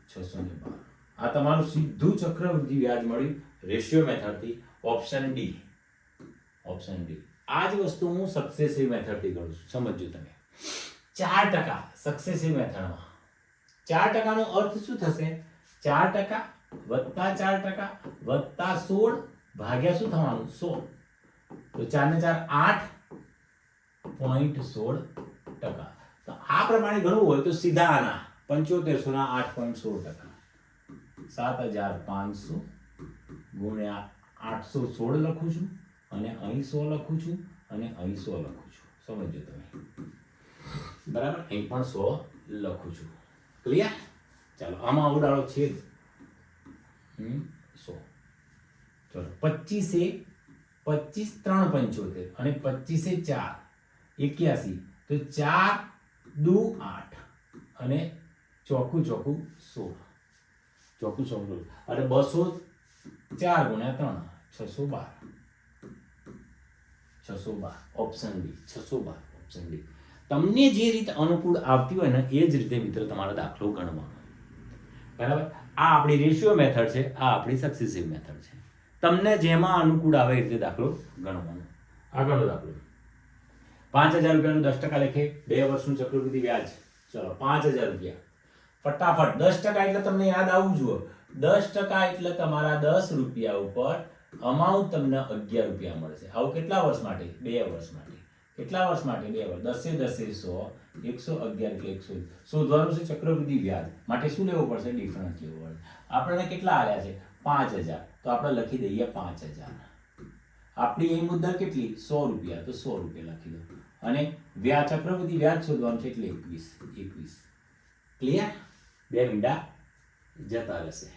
612. આ તમારું સીધું ચક્રવૃદ્ધિ વ્યાજ મળ્યું રેશિયો મેથડથી. Option D. Option D. આ જ વસ્તુ હું સક્સેસિવ મેથડથી કરું છું. સમજજો તમે. 4% સક્સેસિવ મેથડમાં 4% નો અર્થ શું થશે? 4% વત્તા 4% વત્તા 16 ભાગ્યા શું થવાનું? 100. તો 4 ને 4 8.16%. તો આ પ્રમાણે ગણવું હોય તો સીધા આના 7500 ના 8.16%. 7500 ગુણ્યા 816 લખું છું અને અહીં 100 લખું છું અને અહીં 100 લખું છું. સમજો તમે. બરાબર, અહીં પણ 100 લખું છું. ક્લિયર? ચાલો આમાં ઉડાડો છેદ 100. ચલો 25 એ 25 3 75 અને 25 એ 4 81. તો 4 દુ 8 અને ચોકું 16. ચોકું 16 અને 204 ગુણ્યા 3 612. 612. Option D. 612. Option D. તમને જે રીતે અનુકૂળ આવતી હોય ને એ જ રીતે મિત્રો તમારો દાખલો ગણવાનો. બરાબર, આ આપણી રેશિયો મેથડ છે, આ આપણી સક્સેસિવ મેથડ છે. તમને જેમાં અનુકૂળ આવે એ રીતે દાખલો ગણવાનો. આગળનો દાખલો 5000 રૂપિયાનું 10% લેખે 2 વર્ષનું ચક્રવૃદ્ધિ વ્યાજ. ચલો 5000 રૂપિયા ફટાફટ. 10% એટલે તમને યાદ આવવું જોઈએ. 10% એટલે તમારા 10 રૂપિયા ઉપર અમાઉન્ટ તમને 11 રૂપિયા મળશે. આવું કેટલા વર્ષ માટે? 2 વર્ષ માટે. કેટલા વર્ષ માટે? 2 વર્ષ. 10 10 100, 111 એટલે 100. શોધવાનું છે ચક્રવૃદ્ધિ વ્યાજ. માટે શું લેવું પડશે? ડિફરન્સ લેવું પડશે. આપણને કેટલા આવ્યા છે? 5000. તો આપણે લખી દઈએ 5000. આપણી અહીં મુદ્દા કેટલી? 100 રૂપિયા. તો 100 રૂપિયા લખી દો. અને વ્યાજ ચક્રવૃદ્ધિ વ્યાજ શોધવાનું છે એટલે 21. ક્લિયર? 2 મીંડા જતા રહેશે.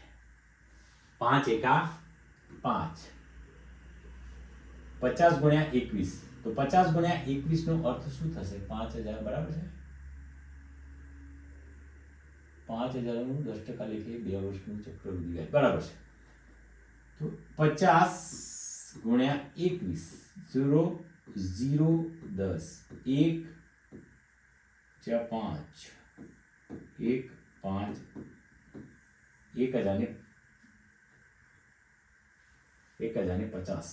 5 એકા 5. 50 ગુણ્યા 21. તો 50 ગુણ્યા 21 નો અર્થ શું થશે? 5000. બરાબર છે. 5000 નું 10% લેખે 2 વર્ષનું ચક્રવૃદ્ધિ વ્યાજ. બરાબર છે. તો 50 ગુણ્યા 21 0 0 10 1 5 1 5 1050.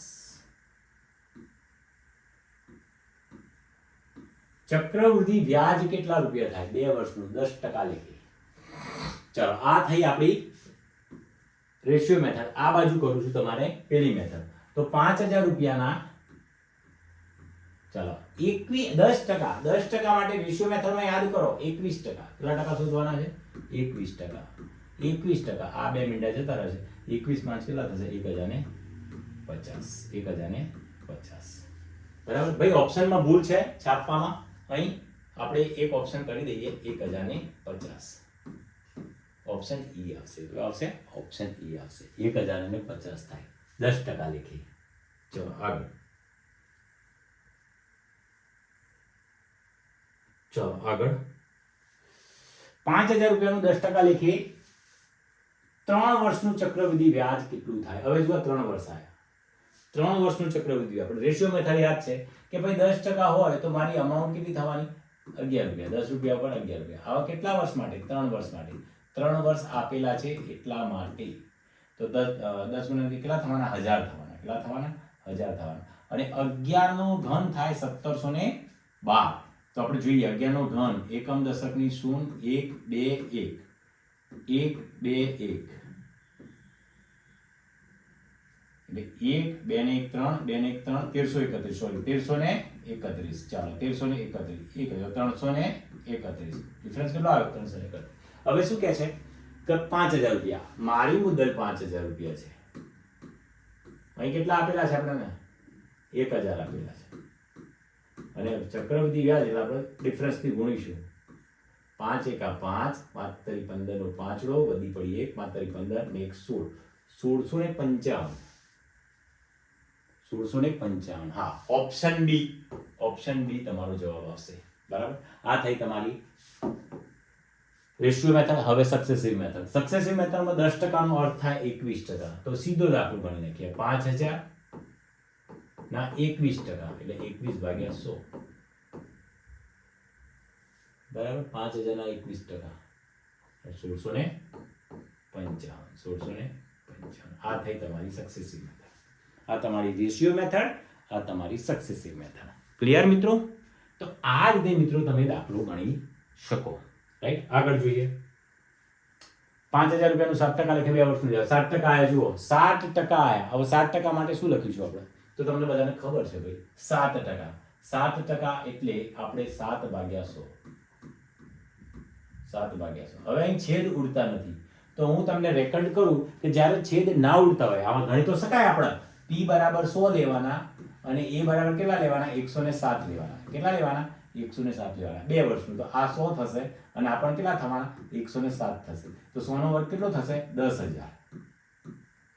ચક્રવૃદ્ધિ વ્યાજ કેટલા રૂપિયા થાય? 2 વર્ષનું 10% લેખે. ચાલો આ થઈ આપણી રેશિયો મેથડ. આ બાજુ કરું છું તમારે પેલી મેથડ. તો 5000 રૂપિયાના ચાલો 10% માટે રેશિયો મેથડમાં યાદ કરો 21%. કેટલા ટકા શોધવાના છે? 21%. 21%. આ 2 મીંડા જતા રહેશે. 21 5 કેટલા થશે? 1050. 1050. બરાબર ભાઈ. ઓપ્શનમાં ભૂલ છે છાપવામાં. અહીં આપણે એક ઓપ્શન કરી દઈએ 1050. ઓપ્શન ઈ આવશે. તો આવશે ઓપ્શન ઈ આવશે. 1050 થાય. 10% લેખે. ચલો આગળ. ચલો આગળ. 5,000 રૂપિયાનું 10% લેખે 3 વર્ષનું ચક્રવૃદ્ધિ વ્યાજ કેટલું થાય? હવે જો 3 વર્ષ આવ્યા. 3 વર્ષનું ચક્રવૃદ્ધિ આપણે રેશિયો મેથડ યાદ છે કે ભાઈ 10% હોય તો મારી અમાઉન્ટ કેટલી થવાની? 11 રૂપિયા. 10 રૂપિયા પર 11 રૂપિયા. આવા કેટલા વર્ષ માટે? 3 વર્ષ માટે. 3 વર્ષ આપેલા છે એટલા માટે તો 10 ગુણ્યા કેટલા થવાના? 1000 થવાના. કેટલા થવાના? 1000 થવાના. અને 11 નો ઘન થાય 1712. તો આપણે જોઈએ 11 નો ઘન એકમ દશકની શૂન્ય 1 2 1 1 2 1 એટલે 1 2 ને 1 3 2 ને 1 3 1331 સોરી 1331. ચાલો 1331 331 ડિફરન્સ કેટલો આવ્યો? 331. હવે શું કહે છે કે 5,000 રૂપિયા મારી મુદ્દલ 5,000 રૂપિયા છે. અહીં કેટલા આપેલા છે આપણને? 1,000 આપેલા છે અને ચક્રવૃદ્ધિ વ્યાજ એટલે આપણે ડિફરન્સ થી ગુણીશું. 5 એકા 5 5 તરી 15 નો પાંચડો વધી પડી 1 5 તરી 15 ને 1 16 1655. હા, ઓપ્શન ડી તમારો જવાબ આવશે. બરાબર. આ થઈ તમારી રેશિયો મેથડ. હવે સક્સેસિવ મેથડ. સક્સેસિવ મેથડમાં 10% નો અર્થ થાય 21%. તો સીધો દાખલો ગણી નાખીએ. 5,000 ના 21% એટલે 21/100. બરાબર. 5,000 ના 21% 1655. આ થઈ તમારી સક્સેસિવ મેથડ. આ તમારી રેશિયો મેથડ, આ તમારી સક્સેસિવ મેથડ. ક્લિયર મિત્રો? તો આ રીતે મિત્રો તમે દાખલો ગણી શકો. રાઈટ. આગળ જોઈએ. 5,000 રૂપિયાનું 7% લેખે 2 વર્ષનું 7% આયા. જુઓ 7% આયા. હવે 7% માટે શું લખીશું આપણે? તો તમને બધાને ખબર છે ભાઈ 7%. 7% એટલે આપણે 7/100. 7/100. હવે અહીં છેદ ઉડતા નથી તો હું તમને રેકર્ડ કરું કે જ્યારે છેદ ના ઉડતા હોય આમાં ગણી તો શકાય. આપણે p બરાબર 100 લેવાના અને a બરાબર કેટલા લેવાના? 107 લેવાના. કેટલા લેવાના? 107 લેવાના. 2 વર્ષનું તો આ 100 થશે અને આ પણ કેટલા થવાના? 107 થશે. તો 100 નો વર્ગ કેટલો થશે? 10,000.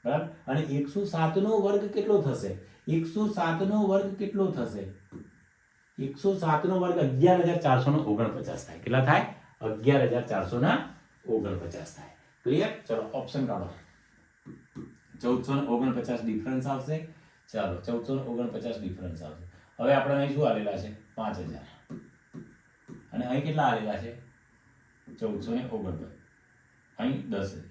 બરાબર. અને 107 નો વર્ગ કેટલો થશે? 107 નો વર્ગ કેટલો થશે? 107 નો વર્ગ 11,449 થાય. કેટલા થાય? 11,449 થાય. ક્લિયર? ચલો ઓપ્શન કાઢો. 1449 ડિફરન્સ આવશે. ચાલો 1449 ડિફરન્સ આવશે. હવે આપણે અહીં શું આલેલા છે? 5,000 અને અહીં કેટલા આલેલા છે? 1449. અહીં 10,000.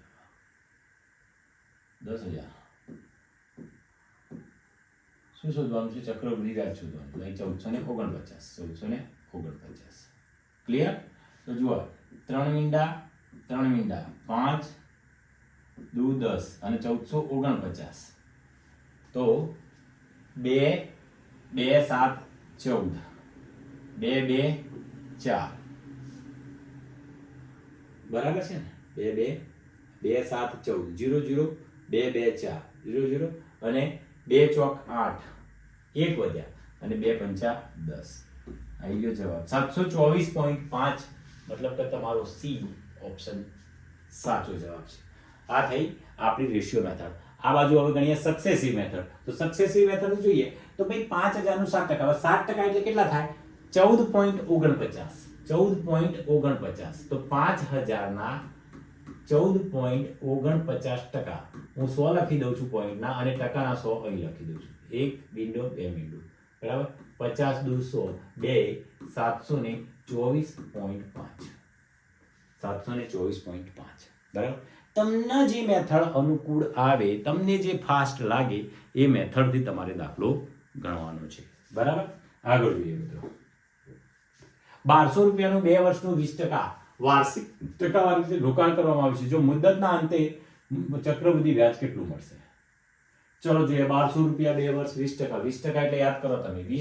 શું શોધવાનું છે? ચક્રવૃદ્ધિ વ્યાજ શોધવાનું. અહીં 1449. ક્લિયર? તો જુઓ 3 મીંડા 5 દુ 10 અને 1449. તો 2 2 7 14 2 2 4. બરાબર છે ને? 2 2 7 14 0 0 2 2 4 0 0 અને 2 ચોક 8 1 વધ્યા અને 2 પંચા 10. આવી ગયો જવાબ 724.5. મતલબ કે તમારો સી ઓપ્શન સાચો જવાબ છે. આ થઈ આપણી રેશિયો મેથડ. આ બાજુ હવે ગણીએ સક્સેસિવ મેથડ. તો સક્સેસિવ મેથડ જોઈએ તો ભાઈ 5,000 નું 7%. હવે 7% એટલે કેટલા થાય? 14.49. 14.49. તો 5,000 ના 14.49%. હું 100 લખી દઉં છું પોઈન્ટ ના અને ટકાના 100 અહીં લખી દઉં છું. 1 બિંદુ 2 બિંદુ. બરાબર. 50 દુ 100 2 724.5. 724.5. બરાબર. તમને જે મેથડ અનુકૂળ આવે, તમને જે ફાસ્ટ લાગે એ મેથડથી તમારે દાખલો ગણવાનો છે. બરાબર. આગળ જોઈએ મિત્રો. 1,200 રૂપિયાનું 2 વર્ષનું 20% વાર્ષિક ટકાવારી રીતે રોકાણ કરવામાં આવે છે. જો મુદ્દતના અંતે ચક્રવૃદ્ધિ વ્યાજ કેટલું મળશે? ચલો જોઈએ. 1,200 રૂપિયા 2 વર્ષ 20%. 20% એટલે યાદ કરો તમે 20%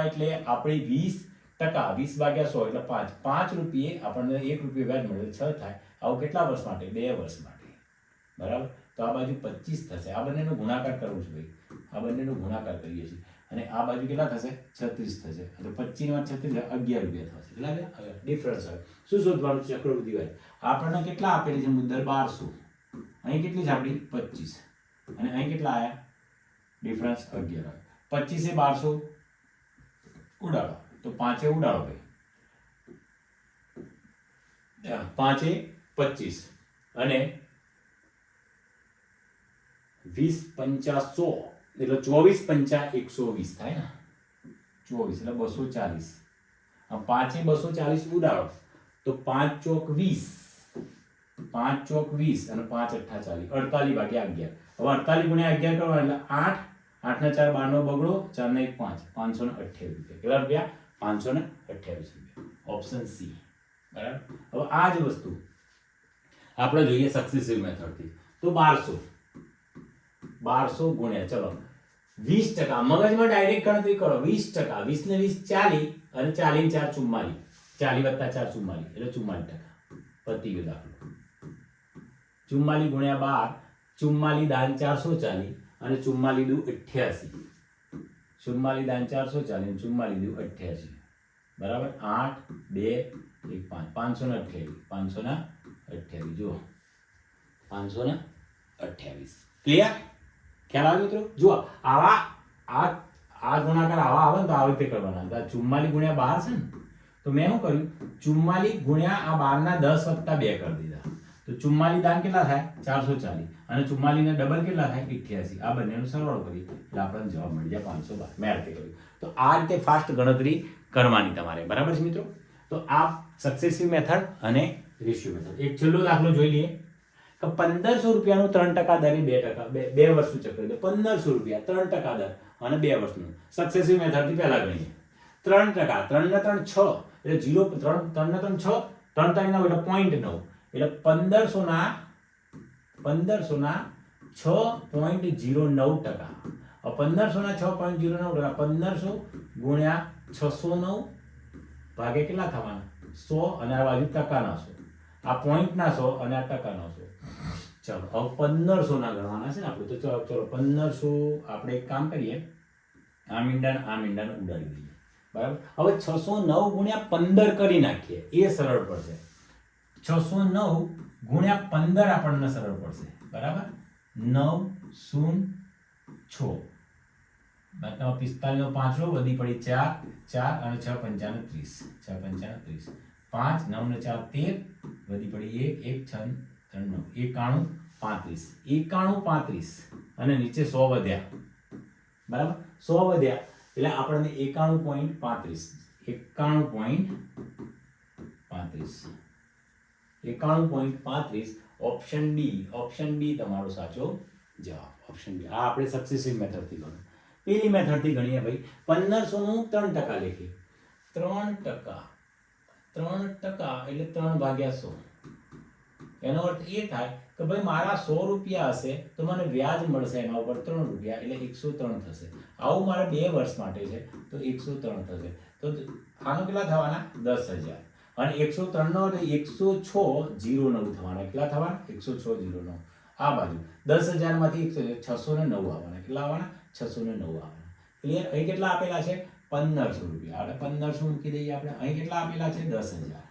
એટલે આપણે 20% 20/100 એટલે 5. 5 રૂપિયે આપણને 1 રૂપિયો વ્યાજ મળે 6 થાય. આવું કેટલા વર્ષ માટે? 2 વર્ષ માટે. બરાબર. તો આ બાજુ 25 થશે. આ બંનેનો ગુણાકાર કરવો છે ભાઈ. આ બંનેનો ગુણાકાર કરીએ છીએ અને આ બાજુ કેટલા થશે? 36 થશે. તો 25 માં 36 11 રૂપિયા થશે. કેટલા? ડિફરન્સ આવે. શું શોધવાનું? ચક્રવૃદ્ધિ વ્યાજ. આપણને કેટલા આપેલી છે મુદ્દલ? 1,200. અહીં કેટલી છે આપણી? 25. અને અહીં કેટલા આવ્યા? ડિફરન્સ 11 આવે. 25 એ 1200 ઉડાડો તો 5 એ ઉડાડો ભાઈ. 5 એ 25 અને 20 પંચા 100 એટલે 24 પંચા 120 થાય ને. 24 એટલે 240. આમ 5 એ 240 ઉડાડો તો 5 ચોક 20, 5 ચોક 20 અને 5 અઠ્ઠા 40, 48 ભાગ્યા 11. હવે 48 ગુણ્યા 11 કરો એટલે 8, 8 ને 4 12 નો બગડો, 4 ને 1 5, 528 રૂપિયા. કેટલા રૂપિયા? 528 રૂપિયા. Option C. બરાબર. હવે આ જ વસ્તુ આપણે જોઈએ સક્સેસિવ મેથડથી. તો 1200 ગુણ્યા, ચલો 20%, મગજમાં ડાયરેક્ટ ગણતરી કરો. 20%, 20 ને 20 40 અને 40 ને 4 44, 40 વત્તા 4 44 એટલે 44%. પતી ગયો દાખલો. 44 ગુણ્યા 12, 44 દાન 440 અને 44 દુ 88. 44 દાન 440 અને 44 દુ 88. બરાબર. 8 2 1 5, 528. 528 જુઓ, 528. ક્લિયર? ખ્યાલ આવે મિત્રો? જુઓ આવા આ ગુણાકાર આવા આવે ને તો આવી રીતે કરવાના. 44 ગુણ્યા 12 છે ને, તો મેં શું કર્યું? 44 ગુણ્યા આ 12 ના 10 વત્તા 2 કરી દીધા. તો 44 દાન કેટલા થાય? 440 અને 44 ને ડબલ કેટલા થાય? 88. આ બંનેનો સરવાળો કરી એટલે આપણને જવાબ મળી જાય 512. મેં આ રીતે કર્યું. તો આ રીતે ફાસ્ટ ગણતરી કરવાની તમારે. બરાબર છે મિત્રો? તો આ સક્સેસિવ મેથડ અને રેશિયો મેથડ. એક છેલ્લો દાખલો જોઈ લઈએ કે 1500 રૂપિયાનું 3% દરે 2%, 2 વર્ષનું ચક્ર. 1500 રૂપિયા 3% દર અને 2 વર્ષનું. સક્સેસિવ મેથડથી પહેલા ગણીએ. 3%, 3 ને 3 6 એટલે 0, 3 ને 3 6, 3 3 9 એટલે 0.9 એટલે 1500 ના 6.09%. હવે 1500 ના 6.09%, 1500 ગુણ્યા 609 ભાગે કેટલા થવાના? 100 અને આ બાજુ ટકાના 100. આ પોઈન્ટના 100 અને આ ટકાના 100. ચલો હવે 1500 ના ગણવાના છે ને આપણે. તો ચલો 1500 આપણે એક કામ કરીએ, આ મીંડાને ઉડાડી દઈએ. બરાબર. હવે 609 ગુણ્યા 15 કરી નાખીએ, એ સરળ પડશે. 609 ગુણ્યા 15 આપણને સરળ પડશે. બરાબર. 9 0 6 45 નો 5 વધી પડી 4 4 અને 6 55 30, 6 55 30, 5 9 ને 4 13 વધી પડી 1 1 6 3 9 91 35 અને નીચે 100 વધ્યા. બરાબર. 100 વધ્યા એટલે આપણને 91.35 ઓપ્શન ડી તમારો સાચો જવાબ. Option D. આ આપણે સક્સેસિવ મેથડથી ગણો. પેલી મેથડથી ગણીએ ભાઈ. 1500 નું 3% લખીએ. 3% એટલે 3 ભાગ્યા 100. એનો અર્થ એ થાય કે ભાઈ મારા 100 રૂપિયા હશે તો મને વ્યાજ મળશે એના ઉપર 3 રૂપિયા એટલે 103 થશે. આવું મારે 2 વર્ષ માટે છે તો 103 થશે. તો આનો કેટલા થવાના? 10,000. અને 103 નો એટલે 106.09 થવાના. કેટલા થવાના? 106.09. આ બાજુ 10,000 માંથી 609 આવવાના. કેટલા આવવાના? 609 આવવાના. ક્લિયર? અહીં કેટલા આપેલા છે? 1500 રૂપિયા. એટલે 1500 મૂકી દઈએ આપણે. અહીં કેટલા આપેલા છે? 10,000.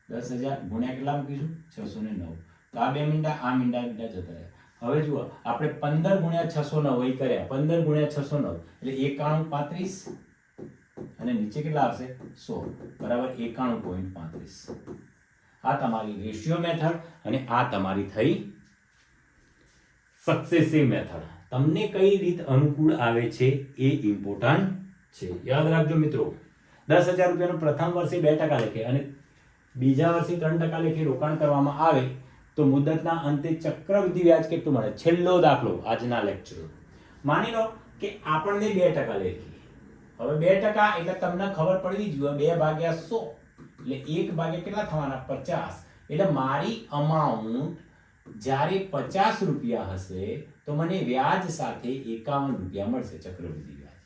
10,000 ગુણ્યા કેટલા મૂકીશું? 609. તો આ બે મીંડા જતા રહ્યા. હવે જુઓ આપણે 15 ગુણ્યા 609 અહીં કર્યા. 15 ગુણ્યા 609 એટલે 91.35 અને નીચે કેટલા આવશે? 100. બરાબર. 91.35. આ તમારી રેશિયો મેથડ અને આ તમારી થઈ સક્સેસિવ મેથડ. તમને કઈ રીત અનુકૂળ આવે છે એ ઇમ્પોર્ટન્ટ છે. યાદ રાખજો મિત્રો. 10,000 રૂપિયાનું પ્રથમ વર્ષે 2% લેખે અને બીજા વર્ષે 3% લેખે રોકાણ કરવામાં આવે તો મુદતના અંતે ચક્રવૃદ્ધિ વ્યાજ કેટલું મળે? છેલ્લો દાખલો આજના લેક્ચર. માની લો કે આપણને 2% લેખે. હવે 2% એટલે તમને ખબર પડવી જોઈએ 2 ભાગ્યા 100 એટલે 1 ભાગ્યા કેટલા થવાના? 50. એટલે મારી અમાઉન્ટ જ્યારે 50 રૂપિયા હશે તો મને વ્યાજ સાથે 51 રૂપિયા મળશે ચક્રવૃદ્ધિ વ્યાજ.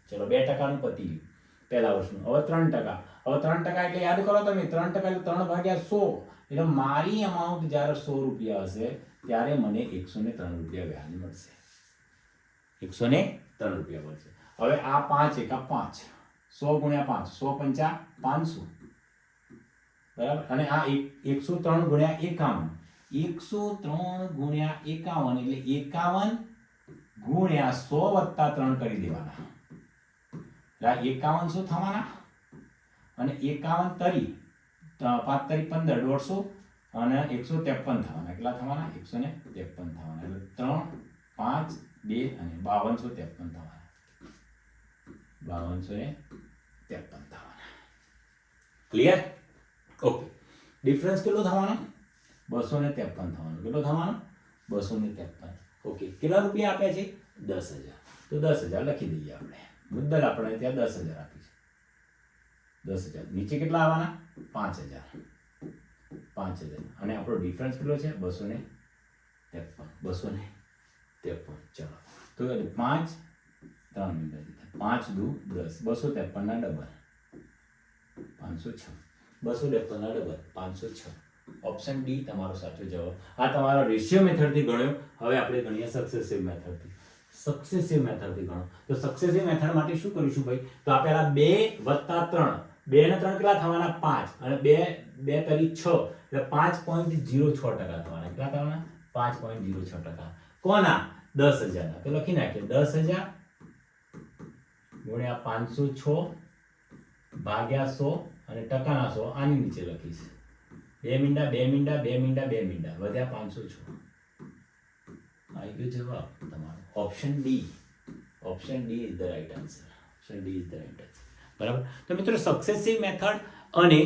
ચલો 2% નું પતી ગયું પહેલા વર્ષનું. હવે 3%. હવે 3% એટલે યાદ કરો તમે 3% એટલે 3 ભાગ્યા 100 એટલે મારી અમાઉન્ટ જ્યારે 100 રૂપિયા હશે ત્યારે મને 103 રૂપિયા વ્યાજ મળશે. 103 રૂપિયા મળશે. હવે આ 5 એકા 5, 100 ગુણ્યા 5, 100 પંચા 500. બરાબર. અને આ 103 ગુણ્યા 51 103 ગુણ્યા 51 એટલે 51 ગુણ્યા 100 + 3 કરી દેવાના. એટલે 51 શું થવાના અને 51 તરી 5 તરી 15 150 અને 153 થવાના. કેટલા થવાના? 153 થવાના. એટલે 3 5 2 અને 5253 થવાના. 5253 થવાના. ક્લિયર? ઓકે. ડિફરન્સ કેટલો થવાનો? 253 થવાનો. કેટલો થવાનો? 253. ઓકે. કેટલા રૂપિયા આપ્યા છે? 10000. તો 10000 લખી દઈએ આપણે. મુદ્દલ આપણે ત્યાં 10000 આપી છે. 10000. નીચે કેટલા આવવાના? 5000. 5000. અને આપણો ડિફરન્સ કેટલો છે? 253. 253. ચલો. તો 5 3 મિનિટ. 5 દુ 10. 253 ના ડબલ 506. 253 ના ડબલ 506. ઓપ્શન ડી તમારો સાચો જવાબ. આ તમારો રેશિયો મેથડથી ગણ્યો. હવે આપણે ગણીએ સક્સેસિવ મેથડથી. સક્સેસિવ મેથડથી ગણો. તો સક્સેસિવ મેથડ માટે શું કરીશું ભાઈ? તો આ પહેલા 2 + 3. 2 ને 3 કેટલા થવાના? 5 અને 2 તરી 6 એટલે 5.06% થવાના. કેટલા થવાના? 5.06%. કોના? 10000 ના. તો લખી નાખીએ 10000 ગુણ્યા 506 ભાગ્યા 100 અને ટકાના 100 આની નીચે લખીશ. 2 મીંડા 2 મીંડા 2 મીંડા 2 મીંડા વધ્યા 506. આવી ગયો જવાબ તમારો. Option D. Option D is the right answer. Option D is the right answer. બરાબર. તો મિત્રો સક્સેસિવ મેથડ અને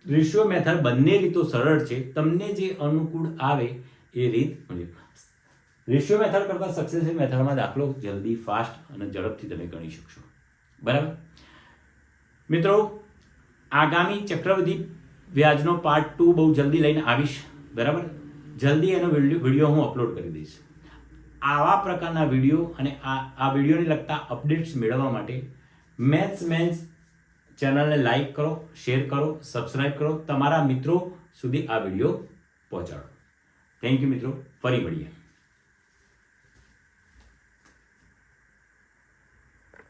રેશિયો મેથડ બંને રીતો સરળ છે. તમને જે અનુકૂળ આવે એ રીત મળે. રેશિયો મેથડ કરતાં સક્સેસિવ મેથડમાં દાખલો જલ્દી ફાસ્ટ અને ઝડપથી તમે ગણી શકશો. બરાબર. મિત્રો આગામી ચક્રવૃદ્ધિ વ્યાજનો પાર્ટ 2 બહુ જલ્દી લઈને આવીશ. બરાબર. જલ્દી એનો વિડીયો હું અપલોડ કરી દઈશ. આવા પ્રકારના વિડીયો અને આ વિડીયોને લગતા અપડેટ્સ મેળવવા માટે મેથ્સ મેન્સ ચેનલને લાઈક કરો, શેર કરો, સબસ્ક્રાઇબ કરો, તમારા મિત્રો સુધી આ વિડીયો પહોંચાડો. થેન્ક યુ મિત્રો. ફરી મળીએ.